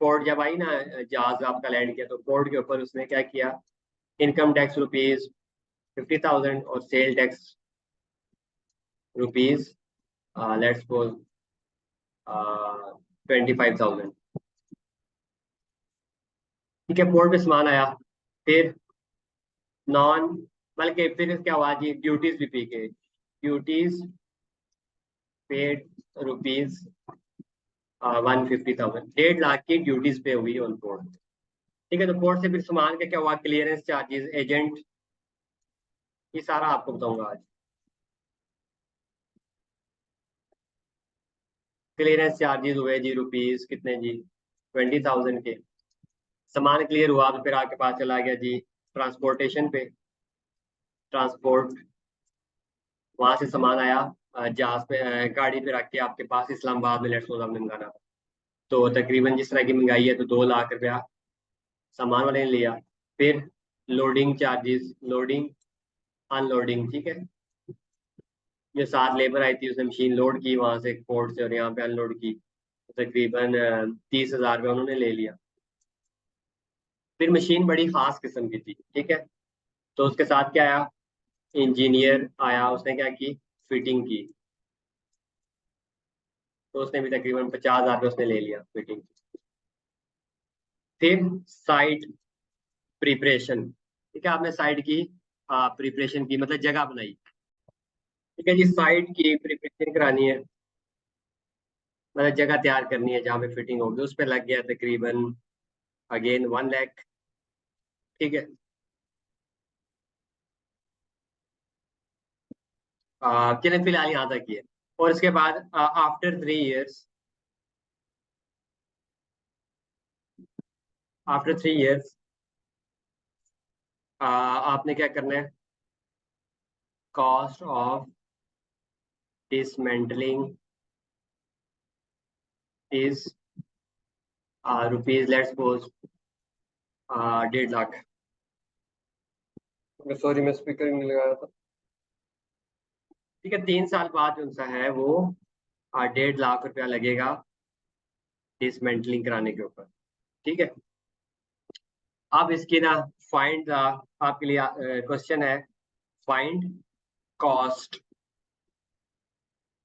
Port जब आई ना, जहाज आपका लैंड किया, तो पोर्ट के ऊपर उसने क्या किया, इनकम टैक्स ₹50,000 और sale tax rupees let's suppose 25,000। ठीक है, पोर्ट पे सामान आया, फिर नॉन, बल्कि फिर क्या हुआ जी, ड्यूटीज भी पी के, ड्यूटीज पेड रुपीज 150,000, 1.5 लाख की ड्यूटीज पे हुई ऑन पोर्ट। ठीक है, तो पोर्ट से फिर सामान का क्या हुआ, क्लियरेंस चार्जेस, एजेंट, ये सारा आपको बताऊंगा आज। क्लियरेंस चार्जेस हुए जी रुपीज कितने जी, 20,000 के। सामान क्लियर हुआ तो फिर आपके पास चला गया जी ट्रांसपोर्टेशन पे, ट्रांसपोर्ट, वहां से सामान आया जहाज पे, गाड़ी पे रख के आपके पास इस्लामाबाद में लेट्स सपोज आपने मंगाना था। तो तकरीबन जिस तरह की मंगाई है तो 2 लाख रुपया सामान वाले ने लिया। फिर लोडिंग चार्जेस, लोडिंग अनलोडिंग, ठीक है, जो साथ लेबर आई थी उसने मशीन लोड की वहां से पोर्ट से और यहाँ पे अनलोड की, तो तकरीबन 30,000 रुपया उन्होंने ले लिया। फिर मशीन बड़ी खास किस्म की थी, ठीक है, तो उसके साथ क्या आया, इंजीनियर आया, उसने क्या की, फिटिंग की, तो उसने भी तकरीबन 50,000 रुपये उसने ले लिया फिटिंग की। फिर साइट प्रिपरेशन, ठीक है, आपने साइट की प्रिपरेशन की, मतलब जगह बनाई। ठीक है जी, साइट की प्रिपरेशन करानी है, मतलब जगह तैयार करनी है जहाँ पे फिटिंग होगी, उस पर लग गया तकरीबन अगेन 1 लाख। ठीक है, चलिए फिलहाल यहाँ तक ही है। और इसके बाद आफ्टर 3 इयर्स, आफ्टर 3 इयर्स आपने क्या करना है, cost of dismantling is rupees let's suppose 1.5 lakh. Sorry मैं स्पीकर नहीं लगाया था। ठीक है, 3 साल बाद जो सा है वो 1.5 लाख रुपया लगेगा डिसमेंटलिंग कराने के ऊपर। ठीक है, अब इसकी ना फाइंड, आपके लिए क्वेश्चन है, find cost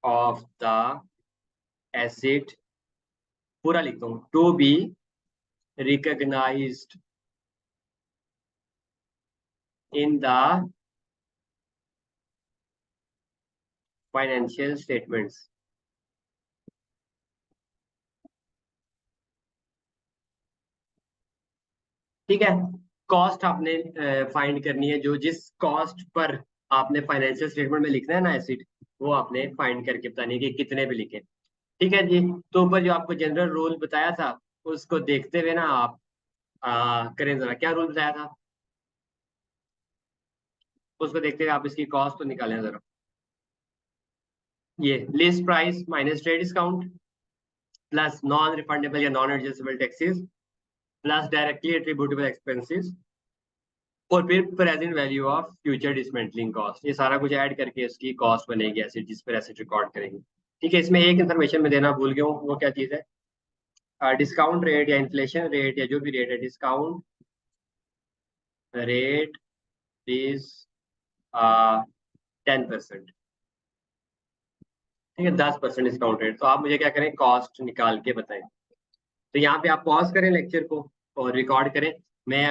of the asset, पूरा लिखता हूँ, to be recognised in the financial statements. ठीक है, कॉस्ट आपने फाइंड करनी है, जो जिस कॉस्ट पर आपने फाइनेंशियल स्टेटमेंट में लिखना है ना एसिड, वो आपने फाइंड करके बतानी है कि कितने पे लिखे। ठीक है जी, तो ऊपर जो आपको जनरल रूल बताया था उसको देखते हुए ना आप करें जरा, क्या रूल बताया था उसको देखते हुए आप इसकी कॉस्ट तो निकालें जरा। ये list price minus trade discount plus non refundable या non adjustable taxes plus directly attributable expenses और फिर present value of future dismantling cost, ये सारा कुछ ऐड करके इसकी कॉस्ट बनेगी एसिड, जिस पर एसिड रिकॉर्ड करेंगे। ठीक है, इसमें एक इन्फॉर्मेशन में देना भूल गया हूँ, वो क्या चीज़ है, डिस्काउंट रेट या इन्फ्लेशन रेट या जो भी रेट है, डिस्काउंट रेट इज 10%। ठीक है, 10% डिस्काउंट रेट। तो आप मुझे क्या करें, कॉस्ट निकाल के बताएं। तो यहाँ पे आप पॉज करें लेक्चर को और रिकॉर्ड करें, मैं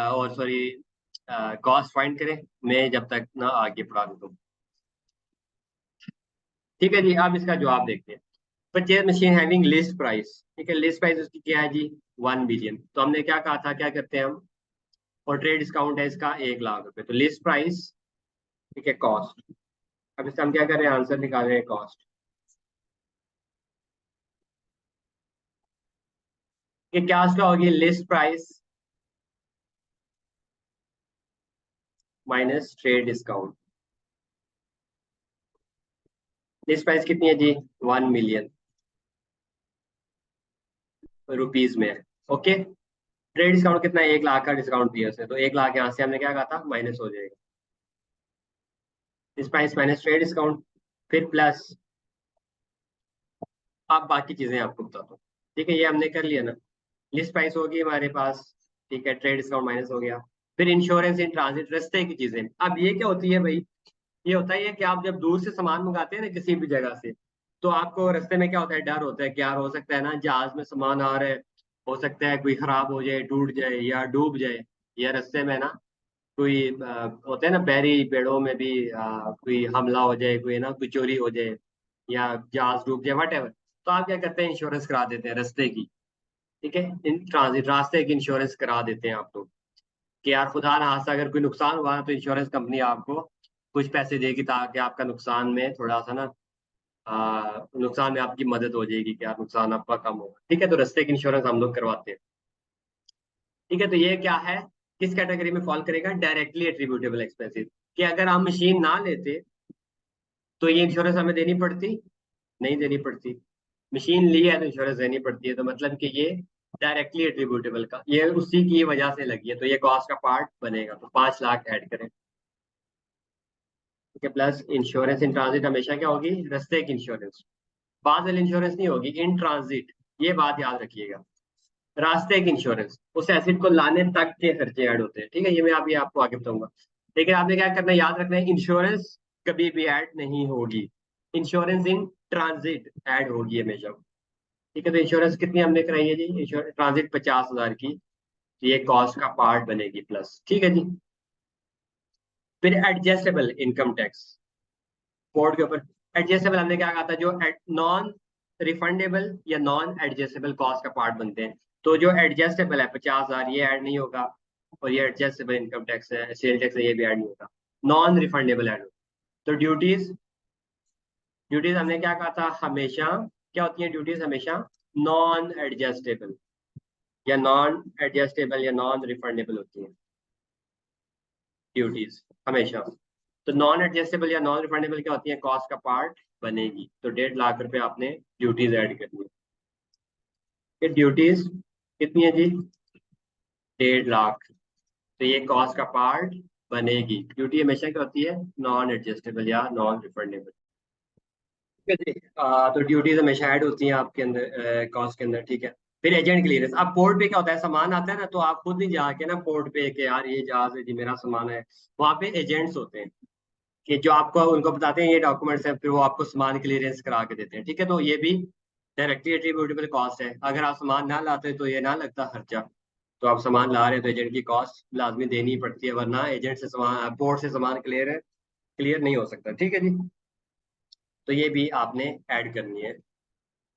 और सॉरी कॉस्ट फाइंड करें, मैं जब तक ना आगे पढ़ा दूँ। ठीक है जी, आप इसका जवाब देखते हैं। Purchase machine having list price, ठीक है, लिस्ट प्राइस उसकी क्या है जी 1 बिलियन। तो हमने क्या कहा था, क्या करते हैं हम, और ट्रेड डिस्काउंट है इसका 1 लाख रुपए, तो लिस्ट प्राइस, ठीक है, कॉस्ट। अब इससे हम क्या कर रहे हैं, आंसर निकाल रहे हैं कॉस्ट। ये क्या क्या होगी, list price minus trade discount. List price कितनी है जी 1 मिलियन रुपीज में है, ओके। ट्रेड डिस्काउंट कितना है, 1 लाख का डिस्काउंट दिया उसने, तो 1 लाख यहाँ से हमने क्या कहा था माइनस हो जाएगा, list price minus trade discount, फिर प्लस, आप बाकी चीजें आपको बताता हूँ, ठीक है। ये हमने कर लिया ना, लिस्ट प्राइस होगी हमारे पास, ठीक है, ट्रेड डिस्काउंट माइनस हो गया। फिर इंश्योरेंस इन ट्रांजिट, रस्ते की चीजें। अब ये क्या होती है भाई, ये होता है कि आप जब दूर से सामान मंगाते हैं ना किसी भी जगह से, तो आपको रास्ते में क्या होता है, डर होता है कि यार हो सकता है ना जहाज में सामान आ रहा है, हो सकता है कोई खराब हो जाए, टूट जाए या डूब जाए, या रास्ते में ना कोई होता है ना बहरी पेड़ों में भी कोई हमला हो जाए, कोई ना कोई चोरी हो जाए, या जहाज डूब जाए, वट एवर। तो आप क्या करते हैं, इंश्योरेंस करा देते हैं रास्ते की, ठीक है, इन ट्रांजिट रास्ते की इंश्योरेंस करा देते हैं आप लोग, कि यार खुदा ना हादसा अगर कोई नुकसान हुआ तो इंश्योरेंस कंपनी आपको कुछ पैसे देगी, ताकि आपका नुकसान में थोड़ा सा ना नुकसान में आपकी मदद हो जाएगी, कि यार नुकसान आपका कम होगा, ठीक है। तो रास्ते की इंश्योरेंस हम लोग करवाते हैं, ठीक है। तो ये क्या है, किस कैटेगरी में फॉल करेगा, डायरेक्टली एट्रीब्यूटेबल एक्सपेंसेस, कि अगर हम मशीन ना लेते तो ये इंश्योरेंस हमें देनी पड़ती, नहीं देनी पड़ती। मशीन ली है तो इंश्योरेंस देनी पड़ती है, तो मतलब कि ये डायरेक्टली एट्रीब्यूटेबल का, ये उसी की वजह से लगी है, तो ये कॉस्ट का पार्ट बनेगा, तो 5 लाख ऐड करें, ठीक है। प्लस इंश्योरेंस इन ट्रांजिट हमेशा क्या होगी, रास्ते की इंश्योरेंस, बादल इंश्योरेंस नहीं होगी, इन ट्रांजिट, ये बात याद रखिएगा। रास्ते की इंश्योरेंस, उस एसिड को लाने तक के खर्चे ऐड होते हैं, ठीक है, ये मैं अभी आपको आगे बताऊंगा। लेकिन आपने क्या करना है, याद रखना है, इंश्योरेंस कभी भी ऐड नहीं होगी, इंश्योरेंस इन ट्रांजिट ऐड होगी हमेशा, ठीक है। तो इंश्योरेंस कितनी हमने कराई है जी, इंश्योरेंस ट्रांजिट 50,000 की, तो ये कॉस्ट का पार्ट बनेगी प्लस, ठीक है जी। फिर एडजस्टेबल इनकम टैक्स, बोर्ड के ऊपर एडजस्टेबल हमने क्या कहा था, जो नॉन रिफंडेबल या नॉन एडजस्टेबल कॉस्ट का पार्ट बनते हैं, तो जो एडजस्टेबल है 50,000 ये ऐड नहीं होगा, और ये एडजस्टेबल इनकम टैक्स है, सेल टैक्स है, ये भी ऐड नहीं होगा, नॉन रिफंडेबल ऐड होगा। तो ड्यूटीज, ड्यूटीज हमने क्या कहा था, हमेशा क्या होती है ड्यूटीज, हमेशा नॉन एडजस्टेबल या नॉन एडजस्टेबल या नॉन रिफंडेबल होती है ड्यूटीज हमेशा। तो नॉन एडजस्टेबल या नॉन रिफंडेबल क्या होती है, कॉस्ट का पार्ट बनेगी, तो 1.5 लाख रुपए आपने ड्यूटीज ऐड करनी है। ये ड्यूटीज कितनी है जी, 1.5 लाख, तो ये कॉस्ट का पार्ट बनेगी। ड्यूटी हमेशा क्या होती है, नॉन एडजस्टेबल या नॉन रिफंडेबल, ठीक है जी। तो ड्यूटीज हमेशा ऐड होती हैं आपके अंदर कॉस्ट के अंदर, ठीक है। फिर एजेंट क्लियरेंस, अब पोर्ट पे क्या होता है, सामान आता है ना, तो आप खुद नहीं जाके ना पोर्ट पे कि यार ये जहाज है जी मेरा सामान है, वहाँ पे एजेंट्स होते हैं कि जो आपको उनको बताते हैं ये डॉक्यूमेंट्स हैं, फिर वो आपको सामान क्लियरेंस करा के देते हैं, ठीक है। तो ये भी डायरेक्टली एट्रीब्यूटेबल कॉस्ट है, अगर आप सामान ना लाते तो ये ना लगता खर्चा, तो आप सामान ला रहे हैं तो एजेंट की कॉस्ट लाजमी देनी ही पड़ती है, वरना एजेंट से सामान, पोर्ट से सामान क्लियर है, क्लियर नहीं हो सकता, ठीक है जी। तो ये भी आपने ऐड करनी है,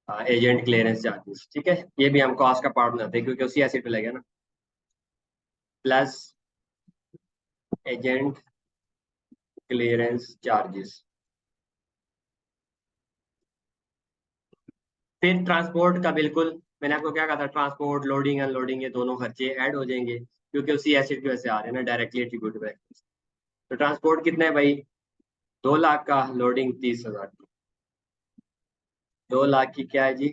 एजेंट क्लियरेंस चार्जेस, ठीक है, ये भी हम कॉस्ट का पार्ट बनाते हैं क्योंकि उसी एसिड पे लगेगा ना, प्लस एजेंट क्लियरेंस चार्जेस। फिर ट्रांसपोर्ट का बिल्कुल, मैंने आपको क्या कहा था, ट्रांसपोर्ट लोडिंग अनलोडिंग ये दोनों खर्चे ऐड हो जाएंगे, क्योंकि उसी एसिड की वजह से आ रहे हैं ना, डायरेक्टली एट्रीब्यूटेबल। तो ट्रांसपोर्ट कितना है भाई, 2 लाख का, लोडिंग 30,000 की, 2 लाख की क्या है जी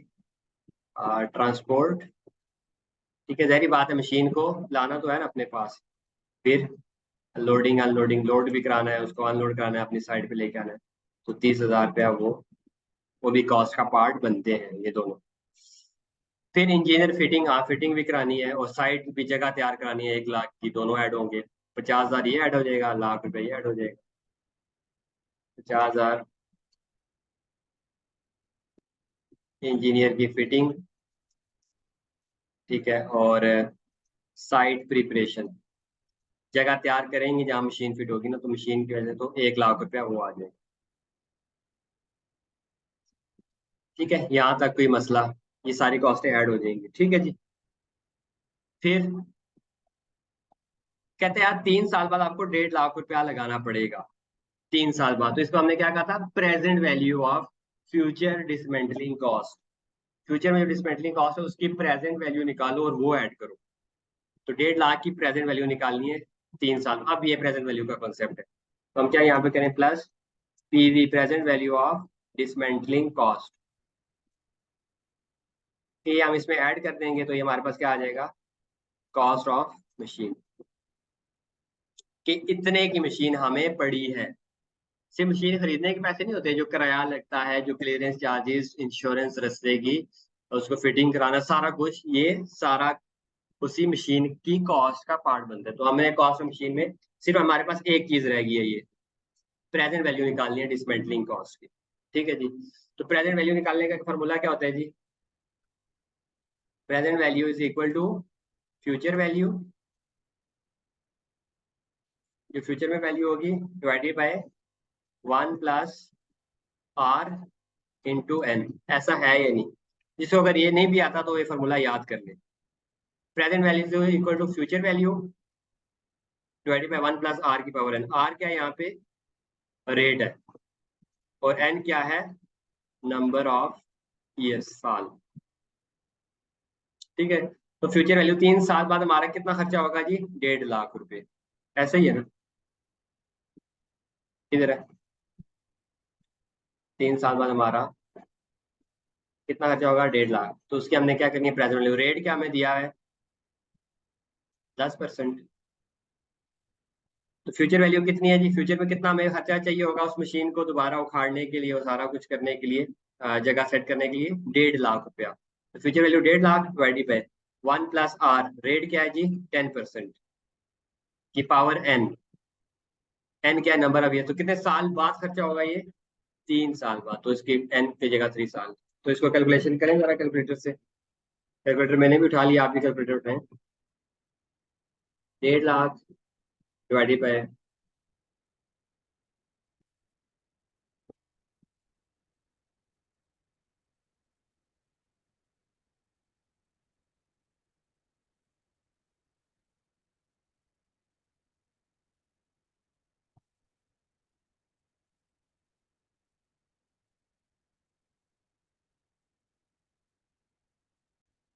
ट्रांसपोर्ट, ठीक है। जहरी बात है, मशीन को लाना तो है ना अपने पास, फिर लोडिंग अनलोडिंग, लोड भी कराना है उसको, अनलोड कराना है, अपनी साइड पे लेके आना है, तो 30,000 रुपया वो भी कॉस्ट का पार्ट बनते हैं ये दोनों। फिर इंजीनियर फिटिंग, हाँ फिटिंग भी करानी है, और साइट भी जगह तैयार करानी है, 1 लाख की, दोनों ऐड होंगे, 50,000 ये ऐड हो जाएगा, लाख रुपए ये ऐड हो जाएगा, 50,000 इंजीनियर की फिटिंग, ठीक है। और साइट प्रिपरेशन, जगह तैयार करेंगे जहाँ मशीन फिट होगी ना, तो मशीन की वजह से तो 1 लाख रुपया वो आ जाएगा। ठीक है, यहाँ तक कोई मसला, ये सारी कॉस्टें ऐड हो जाएंगी। ठीक है जी। फिर कहते हैं यार 3 साल बाद आपको 1.5 लाख रुपया लगाना पड़ेगा, 3 साल बाद। तो इसको हमने क्या कहा था, present value of future dismantling cost. Future में जो डिसमेंटलिंग कॉस्ट है उसकी प्रेजेंट वैल्यू निकालो और वो ऐड करो। तो 1.5 लाख की प्रेजेंट वैल्यू निकालनी है 3 साल। अब ये प्रेजेंट वैल्यू का कॉन्सेप्ट है, तो हम क्या यहाँ पे करें, plus PV present value of dismantling cost. ये हम इसमें ऐड कर देंगे तो ये हमारे पास क्या आ जाएगा, कॉस्ट ऑफ मशीन, कि इतने की मशीन हमें पड़ी है। सिर्फ मशीन खरीदने के पैसे नहीं होते, जो किराया लगता है, जो क्लियरेंस चार्जेस, इंश्योरेंस रस्ते की, उसको फिटिंग कराना, सारा कुछ ये सारा उसी मशीन की कॉस्ट का पार्ट बनता है। तो हमने कॉस्ट ऑफ मशीन में सिर्फ हमारे पास एक चीज रह गई है, ये प्रेजेंट वैल्यू निकालनी है डिसमेंटलिंग कॉस्ट की। ठीक है जी। तो प्रेजेंट वैल्यू निकालने का फॉर्मूला क्या होता है जी, present value is equal to future value, जो फ्यूचर में वैल्यू होगी, डिवाइडेड बाय 1 + R × N। ऐसा है या नहीं, जिसको अगर ये नहीं भी आता तो ये फॉर्मूला याद कर ले। Present value equal to future value divided by 1 + R⁴ R क्या है यहाँ पे, रेट है, और N क्या है, नंबर ऑफ ईयर्स, साल। ठीक है। तो फ्यूचर वैल्यू 3 साल बाद हमारा कितना खर्चा होगा जी, 1.5 लाख रुपए। ऐसा ही है ना, किधर है, 3 साल बाद हमारा कितना खर्चा होगा, 1.5 लाख। तो उसकी हमने क्या करनी है, प्रेजेंट वैल्यू, रेट क्या हमें दिया है, 10%। तो फ्यूचर वैल्यू कितनी है जी, फ्यूचर में कितना हमें खर्चा चाहिए होगा उस मशीन को दोबारा उखाड़ने के लिए और सारा कुछ करने के लिए, जगह सेट करने के लिए, 1.5 लाख रुपया। तो future value 1.5 lakh divided by 1 + R, rate क्या है जी, 10% की पावर N। N क्या है, नंबर ऑफ ईयर। तो कितने साल बाद खर्चा होगा ये, 3 साल बाद। तो इसकी N की जगह 3 साल। तो इसको कैलकुलेशन करें जरा कैलकुलेटर से, कैलकुलेटर मैंने भी उठा लिया, आप भी कैलकुलेटर उठाएं। 1.5 लाख डिवाइडेड बाय,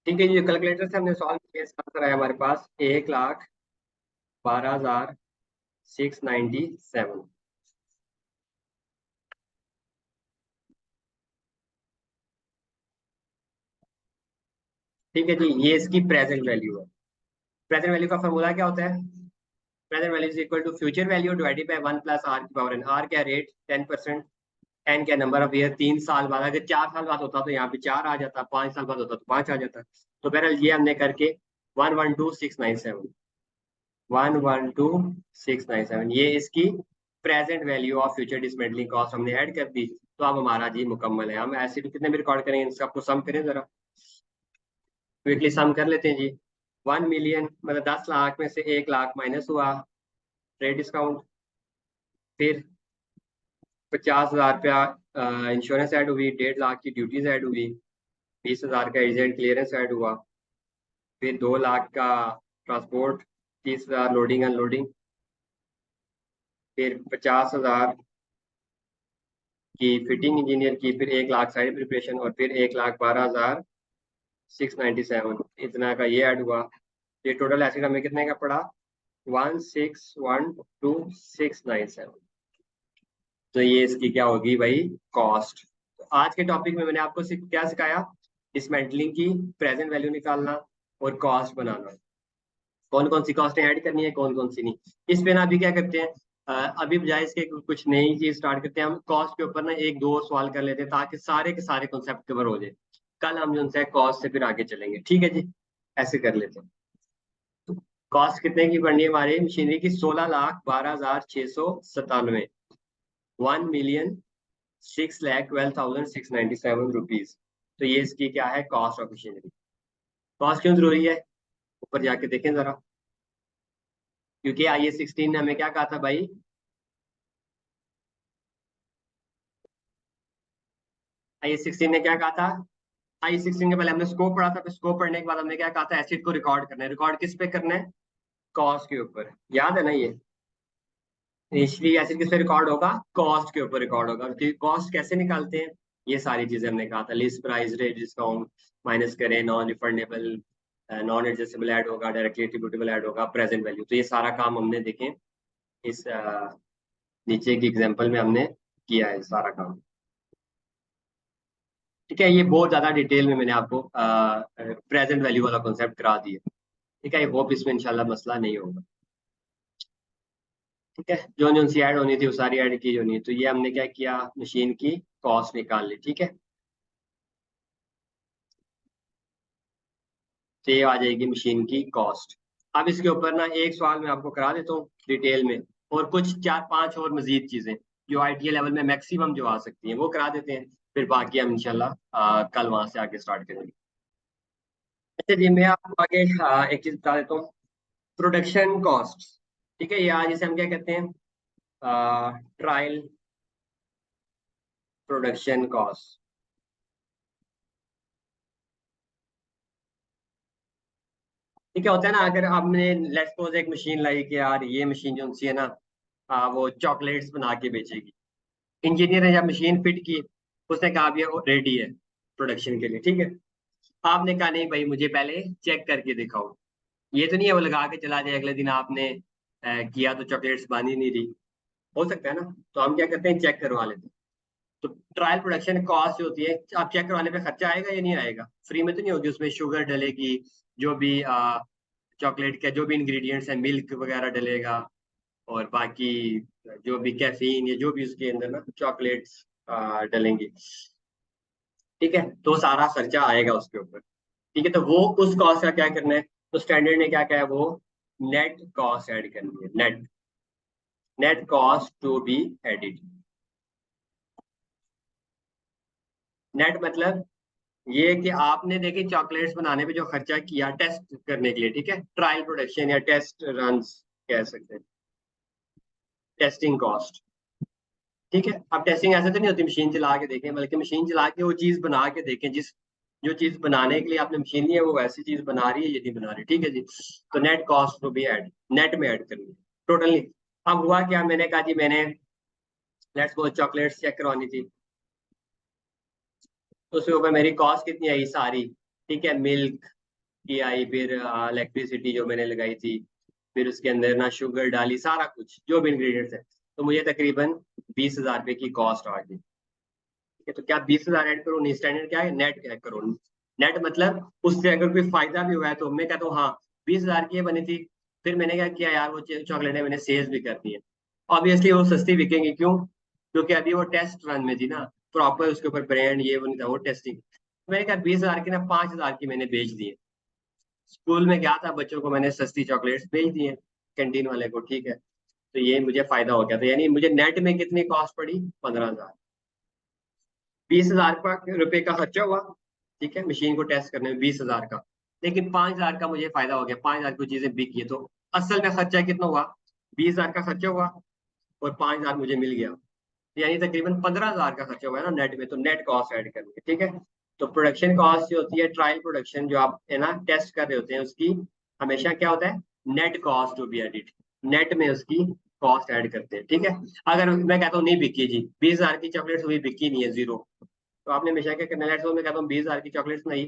ठीक है जी। कैलकुलेटर से हमने सॉल्व किया, इसका आंसर आया हमारे पास 1,12,697। ठीक है जी, ये इसकी प्रेजेंट वैल्यू है। प्रेजेंट वैल्यू का फॉर्मूला क्या होता है, present value is equal to future value divided by 1 + R⁴ R क्या, रेट 10%, एन क्या, नंबर ऑफ ईयर, 3 साल बाद। अगर 4 साल बाद होता तो यहाँ पे 4 आ जाता, 5 साल बाद होता तो 5 आ जाता। तो बहरहाल ये हमने करके 112,697, 112,697, ये इसकी present value of future dismantling cost हमने ऐड कर दी। तो अब हमारा जी मुकम्मल है। हम ऐसे तो कितने भी रिकॉर्ड करेंगे, इन सबको सम करें जरा, क्विकली सम कर लेते हैं जी। 1 मिलियन मतलब 10 लाख में से 1 लाख माइनस हुआ ट्रेड डिस्काउंट, फिर 50,000 रुपया इंश्योरेंस ऐड हुई, 1.5 लाख की ड्यूटीज ऐड हुई, 20,000 का एजेंट क्लियरेंस ऐड हुआ, फिर 2 लाख का ट्रांसपोर्ट, 30,000 लोडिंग अनलोडिंग, फिर 50,000 की फिटिंग इंजीनियर की, फिर 1 लाख साइड प्रिपरेशन, और फिर 1,12,697, इतना का ये ऐड हुआ। ये टोटल एसिड हमें कितने का पड़ा, 1612697। तो ये इसकी क्या होगी भाई, कॉस्ट। तो आज के टॉपिक में मैंने आपको क्या सिखाया, डिसमेंटलिंग की प्रेजेंट वैल्यू निकालना और कॉस्ट बनाना, कौन कौन सी कॉस्टें ऐड करनी है, कौन कौन सी नहीं। इस पे ना अभी क्या करते हैं, अभी बजाय इसके कुछ नई चीज स्टार्ट करते हैं, हम कॉस्ट के ऊपर ना एक दो और सवाल कर लेते हैं ताकि सारे के सारे कॉन्सेप्ट कवर हो जाए। कल हम जो उनसे कॉस्ट से फिर आगे चलेंगे, ठीक है जी, ऐसे कर लेते हैं। कॉस्ट कितने की पड़नी है हमारी मशीनरी की, 16,12,697, 1,06,12,697 रुपीज। तो ये इसकी क्या है, कॉस्ट ऑफ मशीनरी। कॉस्ट क्यों जरूरी है, ऊपर जाके देखें जरा, क्योंकि IS 16 ने हमें क्या कहा था भाई, I16 ने क्या कहा था? I16 के पहले हमने स्कोप पढ़ा था, फिर स्कोप पढ़ने के बाद हमने क्या कहा था? एसिड को रिकॉर्ड करना है। रिकॉर्ड किस पे करना है? कॉस्ट के ऊपर, याद है ना ये? इनिशियली एसिड किस पे रिकॉर्ड होगा? कॉस्ट के ऊपर रिकॉर्ड होगा। कॉस्ट कैसे निकालते हैं? ये सारी चीजें हमने कहा था। List price, rate, discount, minus करें, non refundable, non adjustable add होगा, डायरेक्टली एट्रीब्यूटेबल ऐड होगा, प्रेजेंट वैल्यू। तो ये सारा काम हमने देखें इस नीचे की एग्जांपल में हमने किया है सारा काम। ठीक है, ये बहुत ज्यादा डिटेल में मैंने आपको प्रेजेंट वैल्यू वाला कॉन्सेप्ट करा दिया। ठीक है, आई होप इसमें इंशाल्लाह मसला नहीं होगा। ठीक है, जो जो सी ऐड होनी थी वो सारी ऐड की होनी है। तो ये हमने क्या किया? मशीन की कॉस्ट निकाल ली। ठीक है, तो ये आ जाएगी मशीन की कॉस्ट। अब इसके ऊपर ना एक सवाल मैं आपको करा देता हूँ डिटेल में, और कुछ 4-5 और मजीद चीजें जो आईटीए लेवल में मैक्सिमम जो आ सकती हैं वो करा देते हैं। फिर बाकी हम इंशाल्लाह कल वहां से आगे स्टार्ट करेंगे। अच्छा जी, मैं आपको आगे एक चीज बता देता हूँ, प्रोडक्शन कॉस्ट। ठीक है, ये आज इसे हम क्या कहते हैं? Trial production cost. ठीक है, होता है ना, अगर आपने लेट्स सपोज एक मशीन लाई कि यार ये मशीन जो सी है ना, वो चॉकलेट्स बना के बेचेगी। इंजीनियर ने जब मशीन फिट की, उसने कहा अब ये रेडी है प्रोडक्शन के लिए। ठीक है, आपने कहा नहीं भाई, मुझे पहले चेक करके दिखाओ। ये तो नहीं है वो लगा के चला जाए, अगले दिन आपने किया तो चॉकलेट्स बन ही नहीं रही। हो सकता है ना, तो हम क्या करते हैं? चेक करवा लेते हैं। तो ट्रायल प्रोडक्शन कॉस्ट जो होती है, आप चेक करवाने पे खर्चा आएगा या नहीं आएगा? फ्री में तो नहीं होगी, उसमें शुगर डलेगी, जो भी चॉकलेट के जो भी इंग्रेडिएंट्स हैं, मिल्क वगैरह डलेगा, और बाकी जो भी कैफीन या जो भी उसके अंदर ना चॉकलेट्स डलेंगी। ठीक है, तो सारा खर्चा आएगा उसके ऊपर। ठीक है, तो वो उस कॉस्ट का क्या करना है? तो स्टैंडर्ड ने क्या कहा है? वो नेट कॉस्ट ऐड करनी है। Net, net cost to be added. Net मतलब ये कि आपने देखिए चॉकलेट्स बनाने पे जो खर्चा किया टेस्ट करने के लिए, ठीक है, ट्रायल प्रोडक्शन या टेस्ट रन्स कह सकते हैं, टेस्टिंग कॉस्ट। ठीक है, अब टेस्टिंग ऐसे तो नहीं होती मशीन चला के देखें, बल्कि मशीन चला के वो चीज बना के देखें, जिस जो चीज बनाने के लिए आपने मशीन ली है वो वैसी चीज बना रही है या नहीं बना रही। ठीक है जी, तो नेट कॉस्ट को भी ऐड, नेट में ऐड करनी है टोटली। अब हुआ क्या? मैंने कहा जी मैंने लेट्स सपोज चॉकलेट्स चेक करवानी थी, तो उसके ऊपर मेरी कॉस्ट कितनी आई सारी? ठीक है, मिल्क की आई, फिर इलेक्ट्रिसिटी जो मैंने लगाई थी, फिर उसके अंदर ना शुगर डाली, सारा कुछ जो भी इंग्रेडिएंट्स है, तो मुझे तकरीबन 20,000 रुपये की कॉस्ट आ गई। ठीक है, तो क्या 20,000 ऐड करो? नहीं, स्टैंडर्ड क्या है? नेट ऐड करो। नेट मतलब उससे अगर कोई फायदा भी हुआ है तो मैं कहता हूँ हाँ 20,000 की ये बनी थी, फिर मैंने क्या किया यार, वो चॉकलेटें मैंने सेल्स भी करनी है। ऑब्वियसली वो सस्ती बिकेंगी, क्यों? क्योंकि अभी वो टेस्ट रन में थी ना, प्रॉपर उसके ऊपर ब्रांड ये वो नहीं था, वो टेस्टिंग। मैंने कहा 20,000 की ना 5,000 की मैंने बेच दी है। स्कूल में गया था, बच्चों को मैंने सस्ती चॉकलेट्स बेच दी है, कैंटीन वाले को। ठीक है, तो ये मुझे फायदा हो गया था, यानी मुझे नेट में कितनी कॉस्ट पड़ी? 15,000। 20,000 रुपये का खर्चा हुआ, ठीक है, मशीन को टेस्ट करने में 20,000 का, लेकिन 5,000 का मुझे फायदा हो गया, 5,000 की चीजें बिकी है। तो असल में खर्चा कितना हुआ? 20,000 का खर्चा हुआ, और 5,000 मुझे मिल गया, यानी तकरीबन 15,000 का खर्चा हुआ है ना नेट में। तो नेट कॉस्ट ऐड करनी है। ठीक है, तो प्रोडक्शन कॉस्ट जो होती है, ट्रायल प्रोडक्शन जो आप है ना टेस्ट कर रहे होते हैं, उसकी हमेशा क्या होता है? Net cost to be added, net में उसकी कॉस्ट ऐड करते हैं। ठीक है, अगर मैं कहता हूँ नहीं बिकी जी, 20,000 की चॉकलेट हुई, बिकी नहीं है, जीरो, तो आपने हमेशा क्या करना है? लेट्स सपोज मैं कहता हूँ 20,000 की चॉकलेट्स नहीं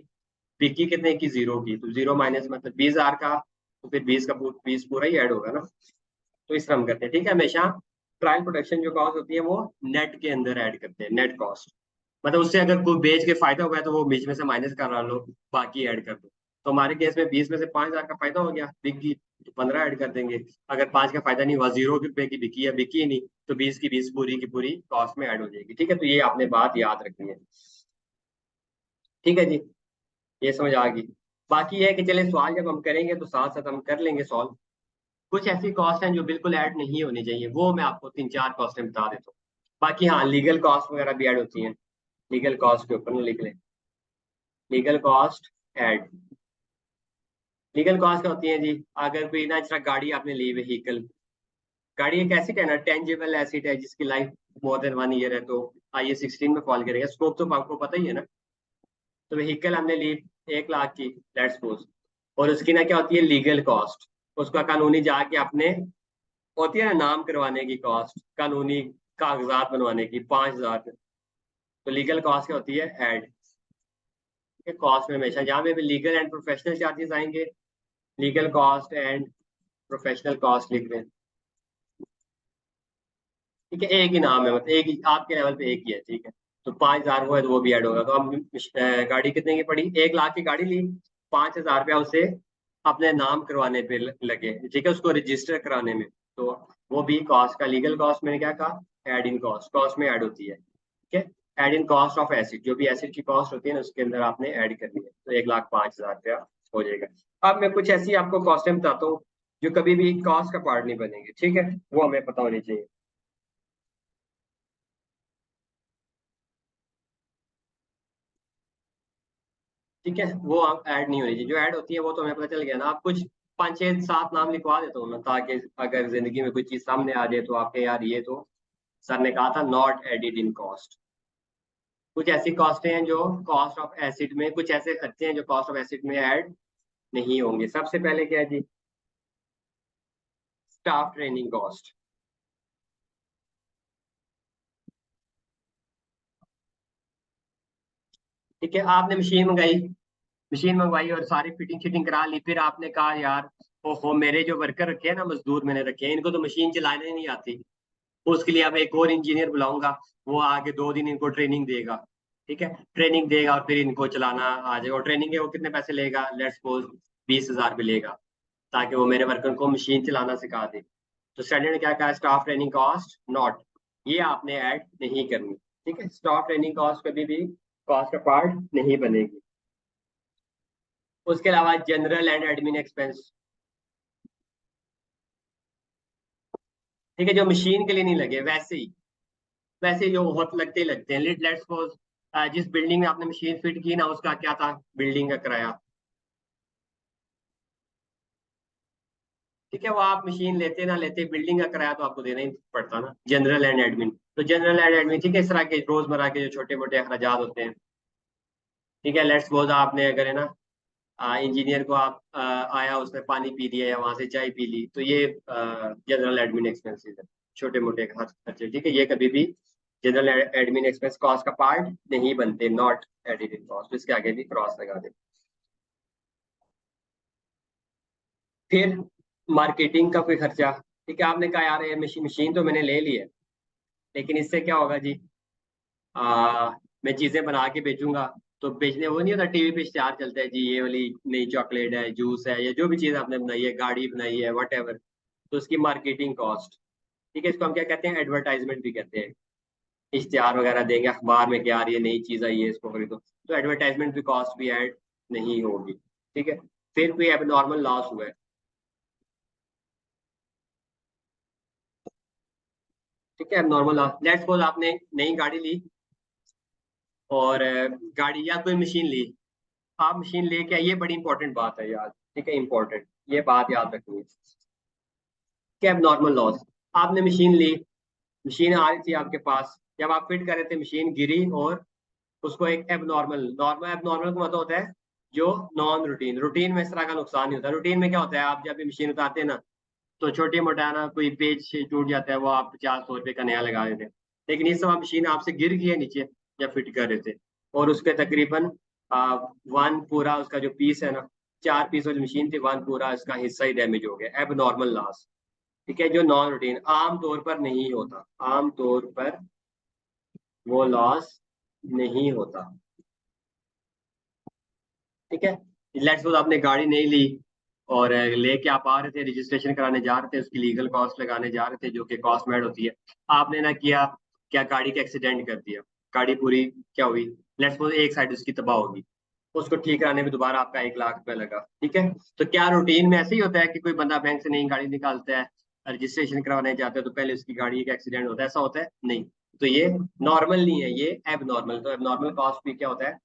बिकी, कितने की? जीरो की, तो जीरो माइनस मतलब 20,000 का, तो फिर 20 पूरा ही ऐड होगा ना। तो इस तरह हम करते हैं। ठीक है, हमेशा ट्रायल प्रोडक्शन जो कॉस्ट होती है वो नेट के अंदर ऐड करते हैं, नेट कॉस्ट। मतलब उससे अगर कोई बेच के फायदा हुआ है तो वो बीच में से माइनस करा लो, बाकी ऐड कर दो। तो हमारे केस में 20 में से 5,000 का फायदा हो गया, बिकी, तो 15 ऐड कर देंगे। अगर 5 का फायदा नहीं हुआ, 0 रुपए की बिकी या बिकी ही नहीं, तो 20 की 20 पूरी की पूरी कॉस्ट में ऐड हो जाएगी। ठीक है, तो ये आपने बात याद रखनी है। ठीक है जी, ये समझ आ गई। बाकी ये है कि चले सवाल जब हम करेंगे तो साथ साथ हम कर लेंगे सॉल्व। कुछ ऐसी कॉस्ट हैं जो बिल्कुल ऐड नहीं होनी चाहिए, वो मैं आपको 3-4 कॉस्टें बता देता हूँ। बाकी हाँ, लीगल कॉस्ट वगैरह भी ऐड होती हैं, लीगल कॉस्ट के ऊपर ना लिख लें, legal cost add. Legal cost क्या होती है जी? अगर कोई ना, जरा गाड़ी आपने ली, व्हीकल, गाड़ी एक एसिड है ना, टेंजिबल एसिड है, जिसकी लाइफ मोर देन 1 ईयर है, तो IS 16 में फॉल करेगा। स्कोप तो आपको पता ही है ना। तो व्हीकल हमने ली 1 लाख की, लेट्स सपोज, और उसकी ना क्या होती है, लीगल कॉस्ट। उसका कानूनी जाके अपने होती है ना नाम करवाने की कॉस्ट, कानूनी कागजात बनवाने की 5,000। तो लीगल कॉस्ट क्या होती है, हेड के कॉस्ट में हमेशा जहाँ पे भी लीगल एंड प्रोफेशनल चार्जेस आएंगे, legal cost and professional cost लिख दें। ठीक है, एक ही नाम है, मतलब एक ही आपके लेवल पे एक ही है। ठीक है, तो 5,000 वो है तो वो भी ऐड होगा। तो अब गाड़ी कितने की पड़ी, 1 लाख की गाड़ी ली, 5,000 रुपया उसे अपने नाम करवाने पे लगे, ठीक है, उसको रजिस्टर कराने में। तो वो भी कॉस्ट का, लीगल कॉस्ट मैंने क्या कहा, एड इन कॉस्ट, कॉस्ट में ऐड होती है। ठीक है, add in cost of asset, जो भी एसिड की कॉस्ट होती है ना उसके अंदर आपने ऐड करनी है। तो 1,05,000 रुपया हो जाएगा। अब मैं कुछ ऐसी आपको कॉस्टें बताता हूँ जो कभी भी कॉस्ट का पार्ट नहीं बनेगी। ठीक है, वो हमें पता होनी चाहिए। ठीक है, वो ऐड नहीं होनी चाहिए। जो ऐड होती है वो तो हमें पता चल गया ना। आप कुछ 5 6 7 नाम लिखवा देता हूँ मैं, ताकि अगर जिंदगी में कोई चीज सामने आ जाए तो आपके यार ये तो सर ने कहा था नॉट एडिड इन कॉस्ट। कुछ ऐसी कॉस्टें हैं जो कॉस्ट ऑफ एसिड में, कुछ ऐसे खर्चे हैं जो कॉस्ट ऑफ एसिड में ऐड नहीं होंगे। सबसे पहले क्या है जी, स्टाफ ट्रेनिंग कॉस्ट। ठीक है, आपने मशीन मंगाई, मशीन मंगवाई और सारी फिटिंग शिटिंग करा ली, फिर आपने कहा यार ओहो मेरे जो वर्कर रखे हैं ना, मजदूर मैंने रखे हैं, इनको तो मशीन चलाने नहीं आती। उसके लिए अब एक और इंजीनियर बुलाऊंगा, वो आगे 2 दिन इनको ट्रेनिंग देगा। ठीक है, ट्रेनिंग देगा और फिर इनको चलाना आ जाएगा। और ट्रेनिंग के वो कितने पैसे लेगा, लेट्स सपोज 20,000 भी लेगा, ताकि वो मेरे वर्कर को मशीन चलाना सिखा दे। तो स्टैंडर्ड ने क्या कहा, स्टाफ ट्रेनिंग कॉस्ट नॉट, ये आपने ऐड नहीं करनी। ठीक है, स्टाफ ट्रेनिंग कॉस्ट कभी भी कॉस्ट का पार्ट नहीं बनेगी। उसके अलावा जनरल एंड एडमिन एक्सपेंस। ठीक है, जो मशीन के लिए नहीं लगे, वैसे ही जो बहुत लगते ही लगते हैं। लेट्स सपोज जिस बिल्डिंग में आपने मशीन फिट की ना, उसका क्या था, बिल्डिंग का किराया। ठीक है, वो आप मशीन लेते ना लेते, बिल्डिंग का किराया तो आपको देना ही पड़ता ना, जनरल एंड एडमिन। तो जनरल एंड एडमिन, ठीक है, इस तरह के रोजमर्रा के जो छोटे मोटे अखराजात होते हैं। ठीक है, लेट्स सपोज आपने अगर है ना इंजीनियर को आप आया, उसने पानी पी लिया या वहां से चाय पी ली, तो ये जनरल एडमिन एक्सपेंसेस है, छोटे मोटे खर्चे। ठीक है, ये कभी भी जनरल एडमिन एक्सपेंस कॉस्ट का पार्ट नहीं बनते, नॉट एडिड इन कॉस्ट। इसके आगे भी क्रॉस लगा दे। फिर मार्केटिंग का कोई खर्चा। ठीक है, आपने कहा यार ये मशीन तो मैंने ले ली है, लेकिन इससे क्या होगा जी, मैं चीजें बना के बेचूंगा। तो बेचने वो नहीं होता, टीवी पे इश्तेहार चलता है जी, ये वाली नई चॉकलेट है, जूस है, या जो भी चीज आपने बनाई है, गाड़ी बनाई है, वट एवर। तो उसकी मार्केटिंग कॉस्ट। ठीक है, इसको हम क्या कहते हैं, एडवर्टाइजमेंट भी कहते हैं। इश्तेहार वगैरह देंगे अखबार में कि यार ये नई चीज आई है, इसको खरीदो। तो एडवर्टाइजमेंट भी कॉस्ट भी ऐड नहीं होगी। ठीक है, फिर कोई एबनॉर्मल लॉस हुआ है। ठीक है, एबनॉर्मल लॉस, लेट्स सपोज आपने नई गाड़ी ली, और गाड़ी या कोई मशीन ली, आप मशीन लेके आइए, बड़ी इंपॉर्टेंट बात है यार। ठीक है, इंपॉर्टेंट, ये बात याद रखनी है। क्या नॉर्मल लॉस, आपने मशीन ली, मशीन आ रही थी आपके पास, जब आप फिट कर रहे थे मशीन गिरी, और उसको एक एबनॉर्मल, नॉर्मल एबनॉर्मल का मतलब होता है जो नॉन रूटीन। रूटीन में इस तरह का नुकसान नहीं होता। रूटीन में क्या होता है, आप जब भी मशीन उतारते हैं ना, तो छोटी मोटा ना कोई पेज टूट जाता है, वो आप 50 100 रुपये का नया लगा देते हैं। लेकिन इस समय मशीन आपसे गिर गई है नीचे जब फिट कर रहे थे, और उसके तकरीबन वन पूरा उसका जो पीस है ना, 4 पीस वाली मशीन थी, वन पूरा इसका हिस्सा ही डैमेज हो गया, एब नॉर्मल लॉस। ठीक है, जो नॉन रूटीन आम तौर पर नहीं होता, आम तौर पर वो लॉस नहीं होता। ठीक है, लेट्स सपोज आपने गाड़ी नहीं ली, और लेके आप आ रहे थे, रजिस्ट्रेशन कराने जा रहे थे, उसकी लीगल कॉस्ट लगाने जा रहे थे, जो कि कॉस्ट में ऐड होती है। आपने ना किया, क्या गाड़ी का एक्सीडेंट कर दिया, गाड़ी पूरी क्या हुई, लेट्स सपोज एक साइड उसकी तबाह होगी, उसको ठीक कराने में दोबारा आपका 1 लाख रुपया लगा। ठीक है, तो क्या रूटीन में ऐसे ही होता है कि कोई बंदा बैंक से नई गाड़ी निकालता है, रजिस्ट्रेशन करवाने जाते हैं, तो पहले उसकी गाड़ी का एक्सीडेंट होता है, ऐसा होता है नहीं। तो ये नॉर्मल नहीं है, ये एब नॉर्मल। तो एब नॉर्मल कॉस्ट भी क्या होता है,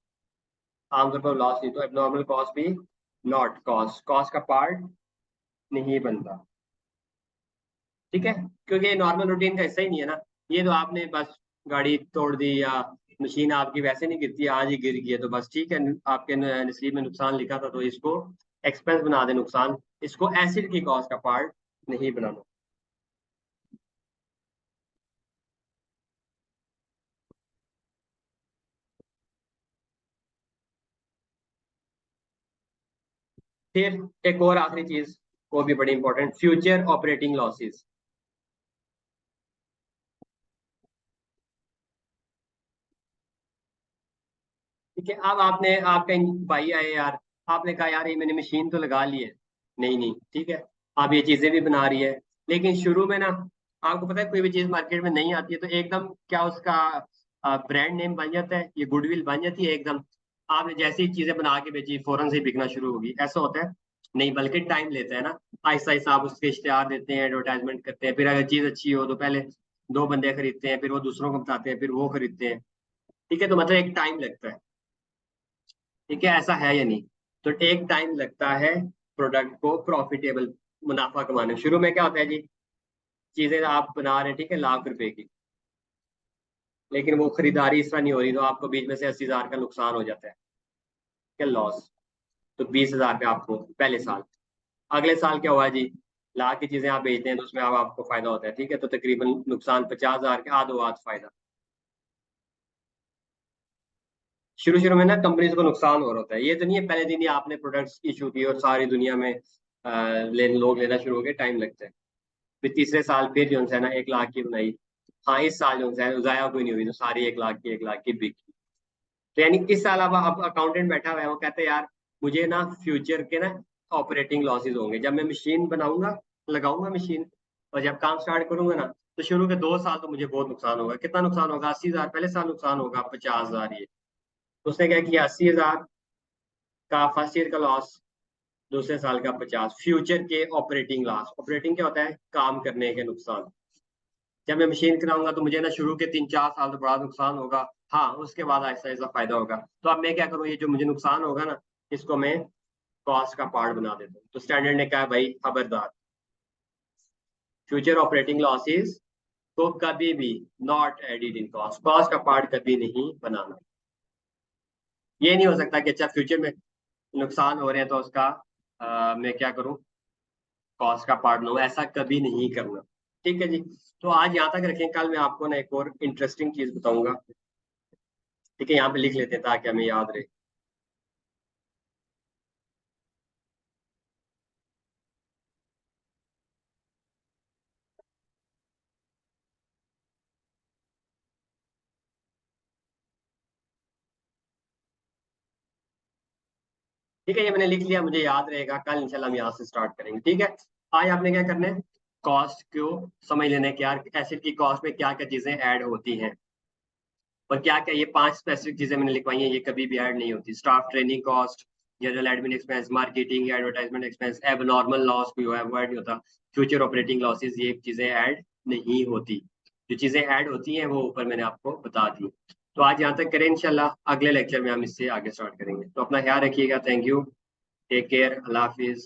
आमतौर पर लॉस नहीं, तो एबनॉर्मल कॉस्ट भी नॉट कॉस्ट, कॉस्ट का पार्ट नहीं बनता। ठीक है, क्योंकि ये नॉर्मल रूटीन का हिस्सा ही नहीं है ना। ये तो आपने बस गाड़ी तोड़ दी या मशीन आपकी वैसे नहीं गिरती, आज ही गिर गई है तो बस ठीक है, आपके नसीब में नुकसान लिखा था तो इसको एक्सपेंस बना दे नुकसान, इसको एसिड की कॉस्ट का पार्ट नहीं बनाना। फिर एक और आखिरी चीज, वो भी बड़ी इंपॉर्टेंट, फ्यूचर ऑपरेटिंग लॉसेस। ठीक है, अब आपने, आपका भाई आए यार, आपने कहा यार ये मैंने मशीन तो लगा ली है, नहीं नहीं ठीक है, आप ये चीजें भी बना रही है, लेकिन शुरू में ना आपको पता है कोई भी चीज मार्केट में नहीं आती है तो एकदम क्या उसका ब्रांड नेम बन जाता है, ये गुडविल बन जाती है एकदम, आपने जैसी ही चीजें बना के बेची फौरन से ही बिकना शुरू होगी, ऐसा होता है? नहीं, बल्कि टाइम लेता है ना। आहिस्ता आहिस्ता आप उसके इश्तेहार देते हैं, एडवर्टाइजमेंट करते हैं, फिर अगर चीज अच्छी हो तो पहले दो बंदे खरीदते हैं, फिर वो दूसरों को बताते हैं, फिर वो खरीदते हैं। ठीक है, तो मतलब एक टाइम लगता है। ठीक है, ऐसा है या नहीं? तो एक टाइम लगता है प्रोडक्ट को प्रॉफिटेबल, मुनाफा कमाने में। शुरू में क्या होता है जी, चीजें आप बना रहे हैं ठीक है लाख रुपए की, लेकिन वो खरीदारी इस तरह नहीं हो रही तो आपको बीच में से 80,000 का नुकसान हो जाता है, क्या लॉस। तो 20,000 पे आपको पहले साल, अगले साल क्या हुआ जी, लाख की चीजें आप बेचते हैं तो उसमें अब आपको फायदा होता है, ठीक है, तो तकरीबन नुकसान 50,000 के आधो आध फायदा। शुरू शुरू में ना कंपनीज को नुकसान हो रहा होता है, ये तो नहीं है पहले दिन ही आपने प्रोडक्ट्स इशू किए और सारी दुनिया में लोग लेना शुरू हो गए, टाइम लगता है। फिर तीसरे साल फिर जो है ना 1 लाख की बनाई, हाँ इस साल जो है जाया कोई नहीं हुई तो सारी 1 लाख की बिकी। तो यानी इस साल अब अकाउंटेंट बैठा हुआ है, वो कहते हैं यार मुझे ना फ्यूचर के ना ऑपरेटिंग लॉसेस होंगे, जब मैं मशीन बनाऊंगा, लगाऊंगा मशीन, और जब काम स्टार्ट करूंगा ना, तो शुरू के 2 साल तो मुझे बहुत नुकसान होगा। कितना नुकसान होगा? 80,000 पहले साल नुकसान होगा, 50,000 ये। तो उसने क्या किया, 80,000 का फर्स्ट ईयर का लॉस, दूसरे साल का 50, फ्यूचर के ऑपरेटिंग लॉस। ऑपरेटिंग क्या होता है? काम करने के नुकसान। जब मैं मशीन कराऊंगा तो मुझे ना शुरू के 3-4 साल तो बड़ा नुकसान होगा, हाँ उसके बाद ऐसा ऐसा फायदा होगा। तो अब मैं क्या करूँ, ये जो मुझे नुकसान होगा ना, इसको मैं कॉस्ट का पार्ट बना देता हूँ। तो स्टैंडर्ड ने कहा भाई खबरदार, फ्यूचर ऑपरेटिंग लॉसेस को कभी भी not added in cost, cost का पार्ट कभी नहीं बनाना। ये नहीं हो सकता कि अच्छा फ्यूचर में नुकसान हो रहे हैं तो उसका मैं क्या करूँ, कॉस्ट का पार्ट लो, ऐसा कभी नहीं करना। ठीक है जी, तो आज यहाँ तक रखें, कल मैं आपको ना एक और इंटरेस्टिंग चीज बताऊंगा। ठीक है, यहाँ पे लिख लेते हैं ताकि हमें याद रहे। ठीक है, ये मैंने लिख लिया, मुझे याद रहेगा, कल इंशाल्लाह हम यहाँ से स्टार्ट करेंगे। ठीक है, आज आपने क्या करना है, कॉस्ट को समझ लेना है कि यार एसिड की कॉस्ट में क्या क्या चीजें ऐड होती हैं, और क्या क्या ये 5 स्पेसिफिक चीजें मैंने लिखवाई हैं, ये कभी भी ऐड नहीं होती। Staff training cost, general admin expense, marketing advertisement expense, एब नॉर्मल लॉस कोई वो ऐड नहीं होता, फ्यूचर ऑपरेटिंग लॉसेज, ये चीजें ऐड नहीं होती। जो चीजें ऐड होती हैं वो ऊपर मैंने आपको बता दी। तो आज यहाँ तक करें, इंशाल्लाह अगले लेक्चर में हम इससे आगे स्टार्ट करेंगे। तो अपना ख्याल रखिएगा, थैंक यू, टेक केयर, अल्लाह हाफिज।